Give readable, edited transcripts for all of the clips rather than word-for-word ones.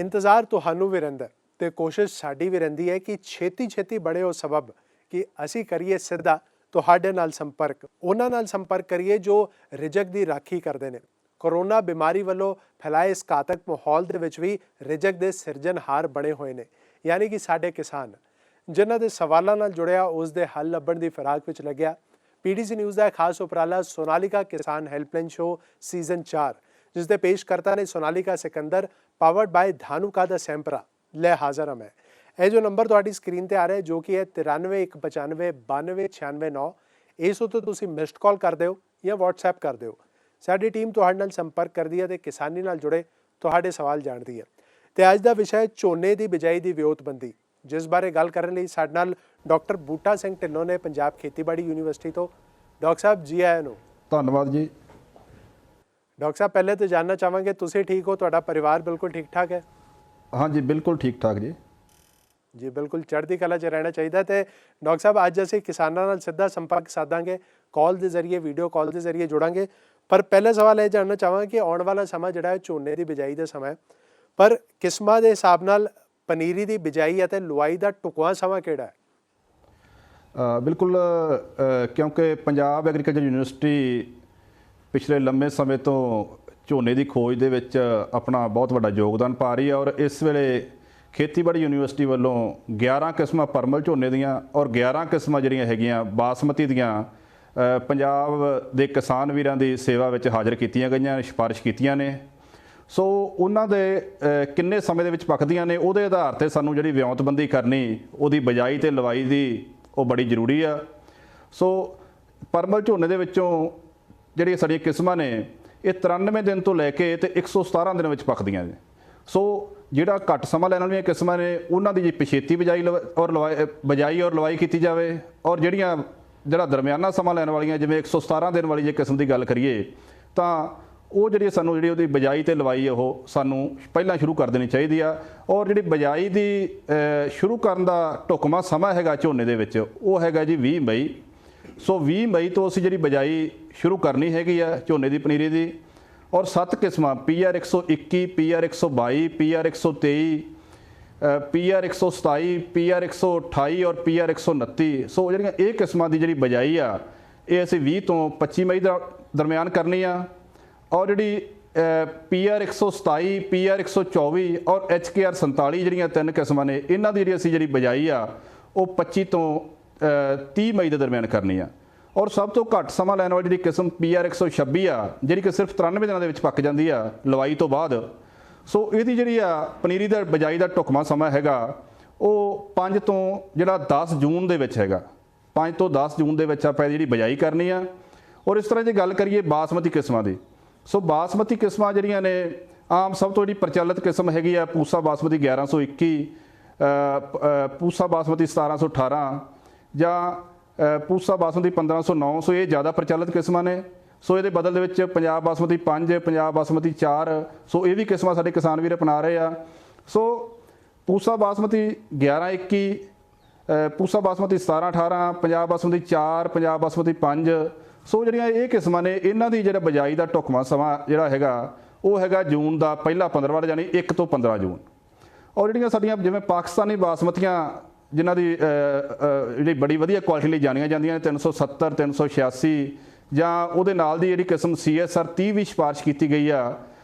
इंतज़ार तुहानू भी रहिंदा ते कोशिश साडी भी रहिंदी है कि छेती छेती बड़े हो सबब कि असी करिए सिद्धा तुहाडे नाल संपर्क उन्हां नाल संपर्क करिए जो रिजक दी राखी करदे ने। कोरोना बीमारी वालों फैलाए इस घातक माहौल दे विच भी रिजक दे सिरजनहार बने हुए ने, यानी कि साडे किसान जिन्हां दे सवालां नाल जुड़िया उस दे हल लभण दी फिराक विच लग्या। पीडीसी न्यूज़ का खास उपराला सोनालिका किसान हेल्पलाइन शो सीजन 4 जिसके पेशकर्ता ने सोनालिका सिकंदर पावर्ड बाय धानुका दा सैंपरा ले हाजिर मैं। यह जो नंबर तुहाडी स्क्रीन ते आ रहा है जो कि है 9315929696 इस उत्ते तुसीं मिस्ड कॉल कर दिओ या व्हाट्सएप कर दिओ। साडी टीम तुहाडे नाल संपर्क करदी है ते किसानी नाल जुड़े तुहाडे सवाल जाणदी है। ते अज दा विषय झोने दी बिजाई दी विओतबंदी जिस बारे गल करन लई साडे नाल डॉक्टर बूटा सिंह ढिल्लों ने पंजाब खेतीबाड़ी यूनीवर्सिटी तो। डॉक्टर साहब जी आया नो। धन्यवाद जी। डॉक्टर साहब पहले तो जानना चाहांगे तुसीं ठीक हो, तुहाडा परिवार बिल्कुल ठीक ठाक है? हाँ जी बिल्कुल ठीक ठाक जी। जी बिल्कुल चढ़ती कला च रहना चाहिए। तो डॉक्टर साहब अज असीं किसानां नाल सीधा संपर्क साधांगे, कॉल के जरिए वीडियो कॉल के जरिए जुड़ांगे। पर पहला सवाल यह जानना चाहांगा कि आने वाला समा जिहड़ा है झोने की बिजाई का समा है, पर किस्मां के हिसाब नाल पनीरी की बिजाई और लुआई का ढुकवां समा किहड़ा है? बिल्कुल क्योंकि पंजाब एग्रीकल्चर यूनीवर्सिटी पिछले लंबे समय तो झोने की खोज दे विच अपना बहुत बड़ा योगदान पा रही है और इस वेले खेतीबाड़ी यूनीवर्सिटी वालों 11 किस्मां परमल झोने दियां और 11 किस्मां जिहड़ियां हैगियां बासमती दियां पंजाब दे किसान वीरां दी सेवा विच हाज़र कीतियां गईयां, सिफारिश कीतियां ने। सो उन्हां दे किन्ने समय दे विच पकदियां ने उहदे आधार ते सानूं जिहड़ी विਉਂਤਬੰਦੀ करनी उहदी बिजाई ते लवाई दी ਉਹ बड़ी ਜ਼ਰੂਰੀ आ। सो परमल झोने ਦੇ ਵਿੱਚੋਂ ਜਿਹੜੀਆਂ ਸਾਡੀਆਂ ਕਿਸਮਾਂ ਨੇ ਇਹ 93 ਦਿਨ ਤੋਂ ਲੈ ਕੇ ਤੇ 117 ਦਿਨਾਂ ਵਿੱਚ ਪੱਕਦੀਆਂ ਨੇ। ਸੋ ਜਿਹੜਾ ਘੱਟ ਸਮਾਂ ਲੈਣ ਵਾਲੀਆਂ ਕਿਸਮਾਂ ਨੇ ਉਹਨਾਂ ਦੀ ਜੀ ਪਛੇਤੀ ਬਿਜਾਈ ਔਰ ਲਵਾਈ ਕੀਤੀ ਜਾਵੇ ਔਰ ਜਿਹੜਾ ਦਰਮਿਆਨਾ ਸਮਾਂ ਲੈਣ ਵਾਲੀਆਂ ਜਿਵੇਂ 117 ਦਿਨ ਵਾਲੀ ਜੇ ਕਿਸਮ ਦੀ ਗੱਲ ਕਰੀਏ ਤਾਂ ਉਹ ਜਿਹੜੀ ਸਾਨੂੰ ਜਿਹੜੀ ਉਹਦੀ ਬਿਜਾਈ ਤੇ ਲਵਾਈ ਉਹ ਸਾਨੂੰ ਪਹਿਲਾਂ ਸ਼ੁਰੂ ਕਰ ਦੇਣੀ ਚਾਹੀਦੀ ਆ। ਔਰ ਜਿਹੜੀ ਬਿਜਾਈ ਦੀ ਸ਼ੁਰੂ ਕਰਨ ਦਾ ਢੁਕਵਾਂ ਸਮਾਂ ਹੈਗਾ ਝੋਨੇ ਦੇ ਵਿੱਚ ਉਹ ਹੈਗਾ ਜੀ 20 ਮਈ। ਸੋ 20 ਮਈ ਤੋਂ ਅਸੀਂ ਜਿਹੜੀ ਬਿਜਾਈ ਸ਼ੁਰੂ ਕਰਨੀ ਹੈਗੀ ਆ ਝੋਨੇ ਦੀ ਪਨੀਰੀ ਦੀ। ਔਰ 7 ਕਿਸਮਾਂ PR 121, PR 122, PR 123, PR 127, PR 128 ਔਰ PR 129। ਸੋ ਜਿਹੜੀਆਂ ਇਹ ਕਿਸਮਾਂ ਦੀ ਜਿਹੜੀ ਬਿਜਾਈ ਆ ਇਹ ਅਸੀਂ 20 ਤੋਂ 25 ਮਈ ਦਾ ਦਰਮਿਆਨ ਕਰਨੀ ਆ। और जी PR 127, PR 124 और HKR 47 ਜਿਹੜੀਆਂ 3 ਕਿਸਮਾਂ ਨੇ ਇਹਨਾਂ ਦੀ ਜਿਹੜੀ ਅਸੀਂ ਜਿਹੜੀ ਬਿਜਾਈ ਆ ਉਹ 25 ਤੋਂ 30 ਮਈ ਦੇ ਦਰਮਿਆਨ ਕਰਨੀ ਆ। ਔਰ ਸਭ ਤੋਂ ਘੱਟ ਸਮਾਂ ਲੈਣ ਵਾਲੀ ਜਿਹੜੀ ਕਿਸਮ PR 126 ਆ ਜਿਹੜੀ ਕਿ ਸਿਰਫ 93 ਦਿਨਾਂ ਦੇ ਵਿੱਚ ਪੱਕ ਜਾਂਦੀ ਆ ਲਵਾਈ ਤੋਂ ਬਾਅਦ। ਸੋ ਇਹਦੀ ਜਿਹੜੀ ਆ ਪਨੀਰੀ ਦਾ ਬਿਜਾਈ ਦਾ ਢੁਕਵਾਂ ਸਮਾਂ ਹੈਗਾ ਉਹ 5 ਤੋਂ ਜਿਹੜਾ 10 ਜੂਨ ਦੇ ਵਿੱਚ ਹੈਗਾ। 5 ਤੋਂ 10 ਜੂਨ ਦੇ ਵਿੱਚ ਆਪਾਂ ਜਿਹੜੀ ਬਿਜਾਈ ਕਰਨੀ ਆ। ਔਰ ਇਸ ਤਰ੍ਹਾਂ ਜੇ ਗੱਲ ਕਰੀਏ ਬਾਸਮਤੀ ਕਿਸਮਾਂ ਦੀ, ਸੋ ਬਾਸਮਤੀ ਕਿਸਮਾਂ ਜਿਹੜੀਆਂ ਨੇ ਆਮ ਸਭ ਤੋਂ ਜਿਹੜੀ ਪ੍ਰਚਲਿਤ ਕਿਸਮ ਹੈਗੀ ਆ ਪੂਸਾ ਬਾਸਮਤੀ 1121, ਪੂਸਾ ਬਾਸਮਤੀ 1718 ਜਾਂ ਪੂਸਾ ਬਾਸਮਤੀ 1509। ਸੋ ਇਹ ਜ਼ਿਆਦਾ ਪ੍ਰਚਲਿਤ ਕਿਸਮਾਂ ਨੇ। ਸੋ ਇਹਦੇ ਬਦਲ ਦੇ ਵਿੱਚ ਪੰਜਾਬ ਬਾਸਮਤੀ 5, ਪੰਜਾਬ ਬਾਸਮਤੀ 4, ਸੋ ਇਹ ਵੀ ਕਿਸਮਾਂ ਸਾਡੇ ਕਿਸਾਨ ਵੀਰ ਅਪਣਾ ਰਹੇ ਆ। ਸੋ ਪੂਸਾ ਬਾਸਮਤੀ 1121, ਪੂਸਾ ਬਾਸਮਤੀ 1718, ਪੰਜਾਬ ਬਾਸਮਤੀ 4, ਪੰਜਾਬ ਬਾਸਮਤੀ 5। ਸੋ ਜਿਹੜੀਆਂ ਇਹ ਕਿਸਮਾਂ ਨੇ ਇਹਨਾਂ ਦੀ ਜਿਹੜਾ ਬਿਜਾਈ ਦਾ ਢੁਕਵਾਂ ਸਮਾਂ ਜਿਹੜਾ ਹੈਗਾ ਉਹ ਹੈਗਾ ਜੂਨ ਦਾ ਪਹਿਲਾ 15ਵਾਂ ਯਾਨੀ 1 ਤੋਂ 15 ਜੂਨ। ਔਰ ਜਿਹੜੀਆਂ ਸਾਡੀਆਂ ਜਿਵੇਂ ਪਾਕਿਸਤਾਨੀ ਬਾਸਮਤੀਆਂ ਜਿਨ੍ਹਾਂ ਦੀ ਜਿਹੜੀ ਬੜੀ ਵਧੀਆ ਕੁਆਲਿਟੀ ਲਈ ਜਾਣੀਆਂ ਜਾਂਦੀਆਂ ਨੇ 370, 386 ਜਾਂ ਉਹਦੇ ਨਾਲ ਦੀ ਜਿਹੜੀ ਕਿਸਮ CSR 30 ਵੀ ਸਿਫਾਰਿਸ਼ ਕੀਤੀ ਗਈ ਆ।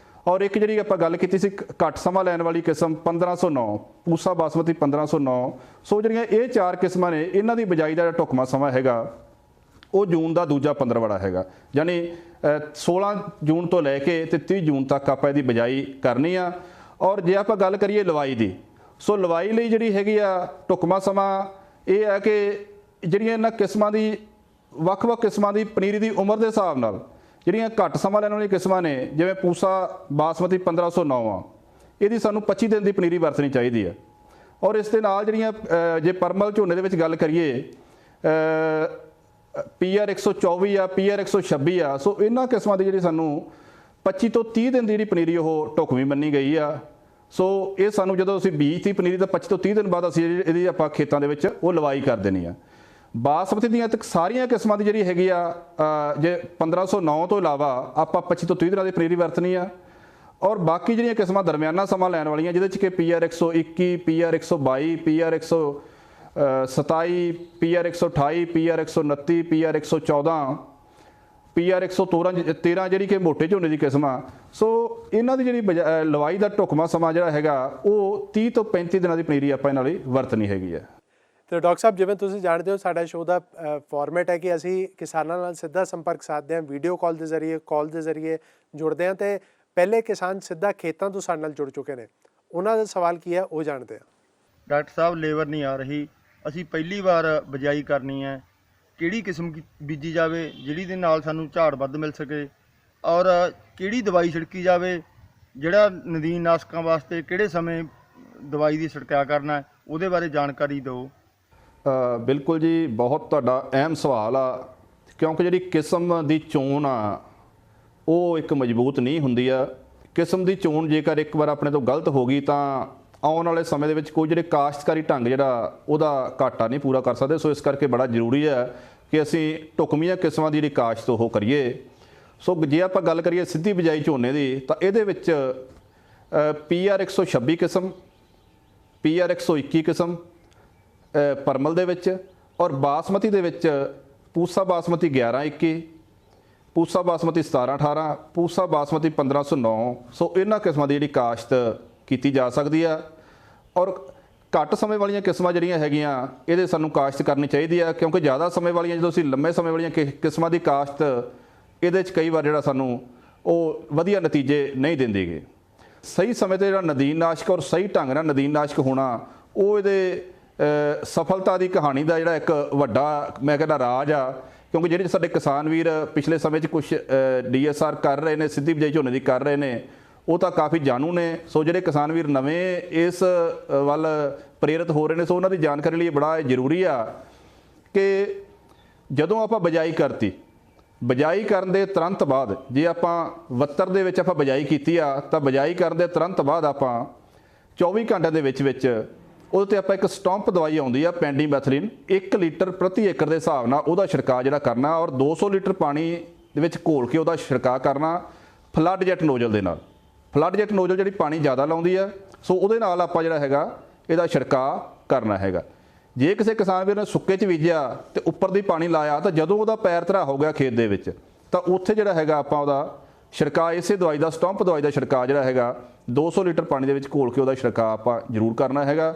ਔਰ ਇੱਕ ਜਿਹੜੀ ਆਪਾਂ ਗੱਲ ਕੀਤੀ ਸੀ ਘੱਟ ਸਮਾਂ ਲੈਣ ਵਾਲੀ ਕਿਸਮ 1509 ਪੂਸਾ ਬਾਸਮਤੀ 1509। ਸੋ ਜਿਹੜੀਆਂ ਇਹ 4 ਕਿਸਮਾਂ ਨੇ ਇਹਨਾਂ ਦੀ ਬਿਜਾਈ ਦਾ ਜਿਹੜਾ ਢੁਕਵਾਂ ਸਮਾਂ ਹੈਗਾ ਉਹ ਜੂਨ ਦਾ ਦੂਜਾ 15ਵਾੜਾ ਹੈਗਾ। ਯਾਨੀ 16 ਜੂਨ ਤੋਂ ਲੈ ਕੇ ਤੇ 30 ਜੂਨ ਤੱਕ ਆਪਾਂ ਇਹਦੀ ਬਿਜਾਈ ਕਰਨੀ ਆ। ਔਰ ਜੇ ਆਪਾਂ ਗੱਲ ਕਰੀਏ ਲਵਾਈ ਦੀ, ਸੋ ਲਵਾਈ ਲਈ ਜਿਹੜੀ ਹੈਗੀ ਆ ਢੁਕਵਾਂ ਸਮਾਂ ਇਹ ਹੈ ਕਿ ਜਿਹੜੀਆਂ ਇਹਨਾਂ ਕਿਸਮਾਂ ਦੀ ਵੱਖ-ਵੱਖ ਕਿਸਮਾਂ ਦੀ ਪਨੀਰੀ ਦੀ ਉਮਰ ਦੇ ਹਿਸਾਬ ਨਾਲ ਜਿਹੜੀਆਂ ਘੱਟ ਸਮਾਂ ਲੈਣ ਵਾਲੀਆਂ ਕਿਸਮਾਂ ਨੇ ਜਿਵੇਂ ਪੂਸਾ ਬਾਸਮਤੀ 1509 ਆ ਇਹਦੀ ਸਾਨੂੰ 25 ਦਿਨ ਦੀ ਪਨੀਰੀ ਵਰਤਣੀ ਚਾਹੀਦੀ ਆ। ਔਰ ਇਸ ਦੇ ਨਾਲ ਜਿਹੜੀਆਂ ਜੇ ਪਰਮਲ ਝੋਨੇ ਦੇ ਵਿੱਚ ਗੱਲ ਕਰੀਏ PR 124 ਆ, PR 126 ਆ। ਸੋ ਇਹਨਾਂ ਕਿਸਮਾਂ ਦੀ ਜਿਹੜੀ ਸਾਨੂੰ 25 ਤੋਂ 30 ਦਿਨ ਦੀ ਜਿਹੜੀ ਪਨੀਰੀ ਉਹ ਢੁਕਵੀਂ ਮੰਨੀ ਗਈ ਆ। ਸੋ ਇਹ ਸਾਨੂੰ ਜਦੋਂ ਅਸੀਂ ਬੀਜ ਦੀ ਪਨੀਰੀ ਤਾਂ 25 ਤੋਂ 30 ਦਿਨ ਬਾਅਦ ਅਸੀਂ ਇਹਦੀ ਆਪਾਂ ਖੇਤਾਂ ਦੇ ਵਿੱਚ ਉਹ ਲਵਾਈ ਕਰ ਦੇਣੀ ਆ। ਬਾਸਮਤੀ ਦੀਆਂ ਤੱਕ ਸਾਰੀਆਂ ਕਿਸਮਾਂ ਦੀ ਜਿਹੜੀ ਹੈਗੀ ਆ ਜੇ 1509 ਤੋਂ ਇਲਾਵਾ ਆਪਾਂ 25 ਤੋਂ 30 ਦਿਨਾਂ ਦੀ ਪਨੀਰੀ ਵਰਤਣੀ ਆ। ਔਰ ਬਾਕੀ ਜਿਹੜੀਆਂ ਕਿਸਮਾਂ ਦਰਮਿਆਨਾ ਸਮਾਂ ਲੈਣ ਵਾਲੀਆਂ ਜਿਹਦੇ 'ਚ ਕਿ PR 121 PR 122 PR 127 PR 128 PR 129 PR 114 PR 113 ਜਿਹੜੀ ਕਿ ਮੋਟੇ ਝੋਨੇ ਦੀ ਕਿਸਮ ਆ। ਸੋ ਇਹਨਾਂ ਦੀ ਜਿਹੜੀ ਲਵਾਈ ਦਾ ਢੁਕਵਾਂ ਸਮਾਂ ਜਿਹੜਾ ਹੈਗਾ ਉਹ 30 ਤੋਂ 35 ਦਿਨਾਂ ਦੀ ਪਨੀਰੀ ਆਪਾਂ ਇਹਨਾਂ ਲਈ ਵਰਤਣੀ ਹੈਗੀ ਹੈ। ਤੇ ਡਾਕਟਰ ਸਾਹਿਬ, ਜਿਵੇਂ ਤੁਸੀਂ ਜਾਣਦੇ ਹੋ ਸਾਡਾ ਸ਼ੋਅ ਦਾ ਫਾਰਮੈਟ ਹੈ ਕਿ ਅਸੀਂ ਕਿਸਾਨਾਂ ਨਾਲ ਸਿੱਧਾ ਸੰਪਰਕ ਸਾਧਦੇ ਹਾਂ, ਵੀਡੀਓ ਕਾਲ ਦੇ ਜ਼ਰੀਏ, ਕਾਲ ਦੇ ਜ਼ਰੀਏ ਜੁੜਦੇ ਹਾਂ। ਤੇ ਪਹਿਲੇ ਕਿਸਾਨ ਸਿੱਧਾ ਖੇਤਾਂ ਤੋਂ ਸਾਡੇ ਨਾਲ ਜੁੜ ਚੁੱਕੇ ਨੇ, ਉਹਨਾਂ ਦਾ ਸਵਾਲ ਕੀ ਹੈ ਉਹ ਜਾਣਦੇ ਹਾਂ। ਡਾਕਟਰ ਸਾਹਿਬ, ਲੇਬਰ ਨਹੀਂ ਆ ਰਹੀ, ਅਸੀਂ ਪਹਿਲੀ ਵਾਰ ਬਿਜਾਈ ਕਰਨੀ ਹੈ, ਕਿਹੜੀ ਕਿਸਮ ਬੀਜੀ ਜਾਵੇ ਜਿਹੜੀ ਦੇ ਨਾਲ ਸਾਨੂੰ ਝਾੜ ਵੱਧ ਮਿਲ ਸਕੇ, ਔਰ ਕਿਹੜੀ ਦਵਾਈ ਛਿੜਕੀ ਜਾਵੇ, ਜਿਹੜਾ ਨਦੀਨ ਨਾਸ਼ਕਾਂ ਵਾਸਤੇ ਕਿਹੜੇ ਸਮੇਂ ਦਵਾਈ ਦੀ ਛਿੜਕਾਅ ਕਰਨਾ, ਉਹਦੇ ਬਾਰੇ ਜਾਣਕਾਰੀ ਦਿਓ। ਬਿਲਕੁਲ ਜੀ, ਬਹੁਤ ਤੁਹਾਡਾ ਅਹਿਮ ਸਵਾਲ ਆ, ਕਿਉਂਕਿ ਜਿਹੜੀ ਕਿਸਮ ਦੀ ਚੋਣ ਆ ਉਹ ਇੱਕ ਮਜ਼ਬੂਤ ਨਹੀਂ ਹੁੰਦੀ ਆ। ਕਿਸਮ ਦੀ ਚੋਣ ਜੇਕਰ ਇੱਕ ਵਾਰ ਆਪਣੇ ਤੋਂ ਗਲਤ ਹੋ ਗਈ ਤਾਂ ਆਉਣ ਵਾਲੇ ਸਮੇਂ ਦੇ ਵਿੱਚ ਕੋਈ ਜਿਹੜੇ ਕਾਸ਼ਤਕਾਰੀ ਢੰਗ ਜਿਹੜਾ ਉਹਦਾ ਘਾਟਾ ਨਹੀਂ ਪੂਰਾ ਕਰ ਸਕਦੇ। ਸੋ ਇਸ ਕਰਕੇ ਬੜਾ ਜ਼ਰੂਰੀ ਹੈ ਕਿ ਅਸੀਂ ਢੁਕਵੀਆਂ ਕਿਸਮਾਂ ਦੀ ਜਿਹੜੀ ਕਾਸ਼ਤ ਉਹ ਕਰੀਏ। ਸੋ ਜੇ ਆਪਾਂ ਗੱਲ ਕਰੀਏ ਸਿੱਧੀ ਬਿਜਾਈ ਝੋਨੇ ਦੀ ਤਾਂ ਇਹਦੇ ਵਿੱਚ PR 126 ਕਿਸਮ, PR 121 ਕਿਸਮ ਪਰਮਲ ਦੇ ਵਿੱਚ, ਔਰ ਬਾਸਮਤੀ ਦੇ ਵਿੱਚ ਪੂਸਾ ਬਾਸਮਤੀ 1121, ਪੂਸਾ ਬਾਸਮਤੀ 1718, ਪੂਸਾ ਬਾਸਮਤੀ 1509। ਸੋ ਇਹਨਾਂ ਕਿਸਮਾਂ ਦੀ ਜਿਹੜੀ ਕਾਸ਼ਤ ਕੀਤੀ ਜਾ ਸਕਦੀ ਆ। ਔਰ ਘੱਟ ਸਮੇਂ ਵਾਲੀਆਂ ਕਿਸਮਾਂ ਜਿਹੜੀਆਂ ਹੈਗੀਆਂ ਇਹਦੇ ਸਾਨੂੰ ਕਾਸ਼ਤ ਕਰਨੀ ਚਾਹੀਦੀ ਆ, ਕਿਉਂਕਿ ਜ਼ਿਆਦਾ ਸਮੇਂ ਵਾਲੀਆਂ ਜਦੋਂ ਅਸੀਂ ਲੰਮੇ ਸਮੇਂ ਵਾਲੀਆਂ ਕਿਸਮਾਂ ਦੀ ਕਾਸ਼ਤ ਇਹਦੇ 'ਚ ਕਈ ਵਾਰ ਜਿਹੜਾ ਸਾਨੂੰ ਉਹ ਵਧੀਆ ਨਤੀਜੇ ਨਹੀਂ ਦਿੰਦੇਗੇ। ਸਹੀ ਸਮੇਂ 'ਤੇ ਜਿਹੜਾ ਨਦੀਨਨਾਸ਼ਕ ਔਰ ਸਹੀ ਢੰਗ ਨਾਲ ਨਦੀਨਨਾਸ਼ਕ ਹੋਣਾ ਉਹ ਇਹਦੇ ਸਫਲਤਾ ਦੀ ਕਹਾਣੀ ਦਾ ਜਿਹੜਾ ਇੱਕ ਵੱਡਾ ਮੈਂ ਕਹਿੰਦਾ ਰਾਜ ਆ। ਕਿਉਂਕਿ ਜਿਹੜੇ ਸਾਡੇ ਕਿਸਾਨ ਵੀਰ ਪਿਛਲੇ ਸਮੇਂ 'ਚ ਕੁਝ DSR ਕਰ ਰਹੇ ਨੇ, ਸਿੱਧੀ ਬਿਜਾਈ ਝੋਨੇ ਦੀ ਕਰ ਰਹੇ ਨੇ, ਉਹ ਤਾਂ ਕਾਫੀ ਜਾਣੂ ਨੇ। ਸੋ ਜਿਹੜੇ ਕਿਸਾਨ ਵੀਰ ਨਵੇਂ ਇਸ ਵੱਲ ਪ੍ਰੇਰਿਤ ਹੋ ਰਹੇ ਨੇ, ਸੋ ਉਹਨਾਂ ਦੀ ਜਾਣਕਾਰੀ ਲਈ ਬੜਾ ਜ਼ਰੂਰੀ ਆ ਕਿ ਜਦੋਂ ਆਪਾਂ ਬਿਜਾਈ ਕਰਤੀ, ਬਿਜਾਈ ਕਰਨ ਦੇ ਤੁਰੰਤ ਬਾਅਦ ਜੇ ਆਪਾਂ 72 ਦੇ ਵਿੱਚ ਆਪਾਂ ਬਿਜਾਈ ਕੀਤੀ ਆ ਤਾਂ ਬਿਜਾਈ ਕਰਨ ਦੇ ਤੁਰੰਤ ਬਾਅਦ ਆਪਾਂ 24 ਘੰਟਿਆਂ ਦੇ ਵਿੱਚ ਉਹਦੇ 'ਤੇ ਆਪਾਂ ਇੱਕ ਸਟੰਪ ਦਵਾਈ ਆਉਂਦੀ ਆ ਪੈਂਡੀਮੈਥਲਿਨ 1 ਲੀਟਰ ਪ੍ਰਤੀ ਏਕੜ ਦੇ ਹਿਸਾਬ ਨਾਲ ਉਹਦਾ ਛਿੜਕਾਅ ਜਿਹੜਾ ਕਰਨਾ, ਔਰ 200 ਲੀਟਰ ਪਾਣੀ ਦੇ ਵਿੱਚ ਘੋਲ ਕੇ ਉਹਦਾ ਛਿੜਕਾਅ ਕਰਨਾ ਫਲੱਡ ਜੈਟ ਨੋਜ਼ਲ ਦੇ ਨਾਲ। ਫਲੱਡ ਜੈਟ ਨੋਜ਼ਲ ਜਿਹੜੀ ਪਾਣੀ ਜ਼ਿਆਦਾ ਲਾਉਂਦੀ ਆ, ਸੋ ਉਹਦੇ ਨਾਲ ਆਪਾਂ ਜਿਹੜਾ ਹੈਗਾ ਇਹਦਾ ਛਿੜਕਾਅ ਕਰਨਾ ਹੈਗਾ। ਜੇ ਕਿਸੇ ਕਿਸਾਨ ਵੀਰ ਨੇ ਸੁੱਕੇ 'ਚ ਬੀਜਿਆ ਤੇ ਉੱਪਰ ਦੀ ਪਾਣੀ ਲਾਇਆ ਤਾਂ ਜਦੋਂ ਉਹਦਾ ਪੈਰ ਧਰਾ ਹੋ ਗਿਆ ਖੇਤ ਦੇ ਵਿੱਚ ਤਾਂ ਉੱਥੇ ਜਿਹੜਾ ਹੈਗਾ ਆਪਾਂ ਉਹਦਾ ਛਿੜਕਾਅ ਇਸੇ ਦਵਾਈ ਦਾ ਸਟੰਪ ਦਵਾਈ ਦਾ ਛਿੜਕਾਅ ਜਿਹੜਾ ਹੈਗਾ 200 ਲੀਟਰ ਪਾਣੀ ਦੇ ਵਿੱਚ ਘੋਲ ਕੇ ਉਹਦਾ ਛਿੜਕਾਅ ਆਪਾਂ ਜ਼ਰੂਰ ਕਰਨਾ ਹੈਗਾ।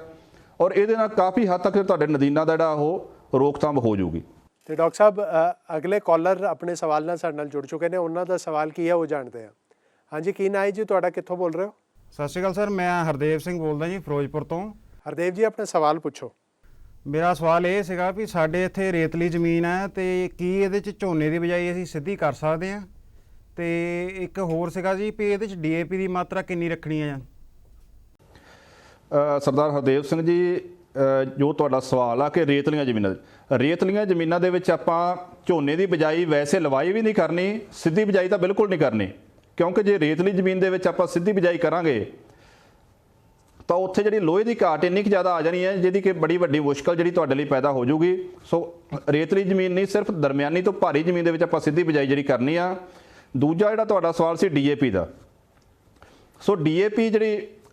ਔਰ ਇਹਦੇ ਨਾਲ ਕਾਫੀ ਹੱਦ ਤੱਕ ਤੁਹਾਡੇ ਨਦੀਨਾਂ ਦਾ ਜਿਹੜਾ ਉਹ ਰੋਕਥਾਮ ਹੋ ਜਾਊਗੀ। ਤੇ ਡਾਕਟਰ ਸਾਹਿਬ, ਅਗਲੇ ਕਾਲਰ ਆਪਣੇ ਸਵਾਲ ਨਾਲ ਸਾਡੇ ਨਾਲ ਜੁੜ ਚੁੱਕੇ ਨੇ, ਉਹਨਾਂ ਦਾ ਸਵਾਲ ਕੀ ਹੈ ਉਹ ਜਾਣਦੇ ਹਾਂ। ਹਾਂਜੀ, ਕੀ ਨਾਂ ਹੈ ਜੀ ਤੁਹਾਡਾ, ਕਿੱਥੋਂ ਬੋਲ ਰਹੇ ਹੋ? ਸਤਿ ਸ਼੍ਰੀ ਅਕਾਲ ਸਰ, ਮੈਂ ਹਰਦੇਵ ਸਿੰਘ ਬੋਲਦਾ ਜੀ ਫਿਰੋਜ਼ਪੁਰ ਤੋਂ। ਹਰਦੇਵ ਜੀ, ਆਪਣਾ ਸਵਾਲ ਪੁੱਛੋ। ਮੇਰਾ ਸਵਾਲ ਇਹ ਸੀਗਾ ਵੀ ਸਾਡੇ ਇੱਥੇ ਰੇਤਲੀ ਜ਼ਮੀਨ ਹੈ ਤੇ ਕੀ ਇਹਦੇ 'ਚ ਝੋਨੇ ਦੀ ਬਜਾਈ ਅਸੀਂ ਸਿੱਧੀ ਕਰ ਸਕਦੇ ਹਾਂ? ਤੇ ਇੱਕ ਹੋਰ ਸੀਗਾ ਜੀ ਵੀ ਇਹਦੇ 'ਚ DAP ਦੀ ਮਾਤਰਾ ਕਿੰਨੀ ਰੱਖਣੀ ਹੈ? ਸਰਦਾਰ ਹਰਦੇਵ ਸਿੰਘ ਜੀ, ਜੋ ਤੁਹਾਡਾ ਸਵਾਲ ਆ ਕਿ ਰੇਤਲੀਆਂ ਜ਼ਮੀਨਾਂ ਦੇ ਵਿੱਚ ਆਪਾਂ ਝੋਨੇ ਦੀ ਬਿਜਾਈ ਵੈਸੇ ਲਵਾਈ ਵੀ ਨਹੀਂ ਕਰਨੀ, ਸਿੱਧੀ ਬਿਜਾਈ ਤਾਂ ਬਿਲਕੁਲ ਨਹੀਂ ਕਰਨੀ। ਕਿਉਂਕਿ ਜੇ ਰੇਤਲੀ ਜ਼ਮੀਨ ਦੇ ਵਿੱਚ ਆਪਾਂ ਸਿੱਧੀ ਬਿਜਾਈ ਕਰਾਂਗੇ ਤਾਂ ਉੱਥੇ ਜਿਹੜੀ ਲੋਹੇ ਦੀ ਘਾਟ ਇੰਨੀ ਕੁ ਜ਼ਿਆਦਾ ਆ ਜਾਣੀ ਹੈ ਜਿਹਦੀ ਕਿ ਬੜੀ ਵੱਡੀ ਮੁਸ਼ਕਲ ਜਿਹੜੀ ਤੁਹਾਡੇ ਲਈ ਪੈਦਾ ਹੋ ਜਾਊਗੀ। ਸੋ ਰੇਤਲੀ ਜ਼ਮੀਨ ਨਹੀਂ, ਸਿਰਫ ਦਰਮਿਆਨੀ ਤੋਂ ਭਾਰੀ ਜ਼ਮੀਨ ਦੇ ਵਿੱਚ ਆਪਾਂ ਸਿੱਧੀ ਬਿਜਾਈ ਜਿਹੜੀ ਕਰਨੀ ਆ। ਦੂਜਾ ਜਿਹੜਾ ਤੁਹਾਡਾ ਸਵਾਲ ਸੀ DAP ਦਾ, ਸੋ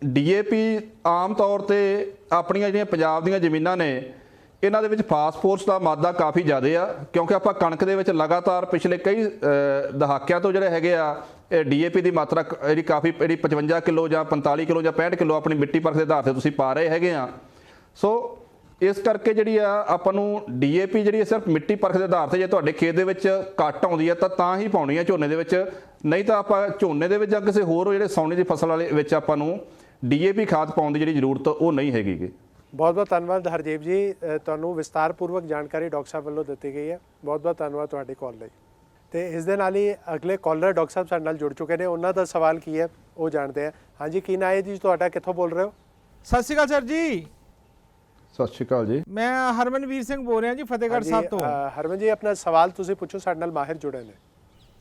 DAP ਆਮ ਤੌਰ ਤੇ ਆਪਣੀਆਂ ਜਿਹੜੀਆਂ ਪੰਜਾਬ ਦੀਆਂ ਜ਼ਮੀਨਾਂ ਨੇ ਇਹਨਾਂ ਦੇ ਵਿੱਚ ਫਾਸਫੋਰਸ ਦਾ ਮਾਦਾ ਕਾਫੀ ਜ਼ਿਆਦਾ ਆ, ਕਿਉਂਕਿ ਆਪਾਂ ਕਣਕ ਦੇ ਵਿੱਚ ਲਗਾਤਾਰ ਪਿਛਲੇ ਕਈ ਦਹਾਕਿਆਂ ਤੋਂ ਜਿਹੜੇ ਹੈਗੇ ਆ ਇਹ DAP ਦੀ ਮਾਤਰਾ ਜਿਹੜੀ ਕਾਫੀ 55 ਕਿਲੋ ਜਾਂ 45 ਕਿਲੋ ਜਾਂ 65 ਕਿਲੋ ਆਪਣੀ ਮਿੱਟੀ ਪਰਖ ਦੇ ਆਧਾਰ ਤੇ ਤੁਸੀਂ ਪਾ ਰਹੇ ਹੈਗੇ ਆ। ਸੋ ਇਸ ਕਰਕੇ ਜਿਹੜੀ ਆ ਆਪਾਂ ਨੂੰ DAP ਜਿਹੜੀ ਸਿਰਫ ਮਿੱਟੀ ਪਰਖ ਦੇ ਆਧਾਰ ਤੇ ਜੇ ਤੁਹਾਡੇ ਖੇਤ ਦੇ ਵਿੱਚ ਘੱਟ ਆਉਂਦੀ ਹੈ ਤਾਂ ਹੀ ਪਾਉਣੀ ਹੈ ਝੋਨੇ ਦੇ ਵਿੱਚ, ਨਹੀਂ ਤਾਂ ਆਪਾਂ ਝੋਨੇ ਦੇ ਵਿੱਚ ਜਾਂ ਕਿਸੇ ਹੋਰ ਜਿਹੜੇ ਸਾਉਣੀ ਦੀ ਫਸਲ ਵਾਲੇ ਵਿੱਚ ਆਪਾਂ ਨੂੰ DAP ਖਾਦ ਪਾਉਣ ਦੀ ਜਿਹੜੀ ਜ਼ਰੂਰਤ ਉਹ ਨਹੀਂ ਹੈਗੀ। ਬਹੁਤ ਬਹੁਤ ਧੰਨਵਾਦ ਹਰਦੇਵ ਜੀ, ਤੁਹਾਨੂੰ ਵਿਸਤਾਰਪੂਰਵਕ ਜਾਣਕਾਰੀ ਡਾਕਟਰ ਸਾਹਿਬ ਵੱਲੋਂ ਦਿੱਤੀ ਗਈ ਹੈ। ਬਹੁਤ ਬਹੁਤ ਧੰਨਵਾਦ ਤੁਹਾਡੀ ਕਾਲ ਲਈ। ਤੇ ਇਸ ਦੇ ਨਾਲ ਹੀ ਅਗਲੇ ਕਾਲਰ ਡਾਕਟਰ ਸਾਹਿਬ ਸਾਡੇ ਨਾਲ ਜੁੜ ਚੁੱਕੇ ਨੇ, ਉਹਨਾਂ ਦਾ ਸਵਾਲ ਕੀ ਹੈ ਉਹ ਜਾਣਦੇ ਹਾਂ। ਹਾਂਜੀ, ਕੀ ਨਾਂ ਹੈ ਜੀ ਤੁਹਾਡਾ, ਕਿੱਥੋਂ ਬੋਲ ਰਹੇ ਹੋ? ਸਤਿ ਸ਼੍ਰੀ ਅਕਾਲ ਸਰ ਜੀ। ਸਤਿ ਸ਼੍ਰੀ ਅਕਾਲ ਜੀ। ਮੈਂ ਹਰਮਨਵੀਰ ਸਿੰਘ ਬੋਲ ਰਿਹਾ ਜੀ ਫਤਿਹਗੜ੍ਹ ਸਾਹਿਬ ਤੋਂ। ਹਰਮਨ ਜੀ, ਆਪਣਾ ਸਵਾਲ ਤੁਸੀਂ ਪੁੱਛੋ, ਸਾਡੇ ਨਾਲ ਮਾਹਿਰ ਜੁੜੇ ਨੇ।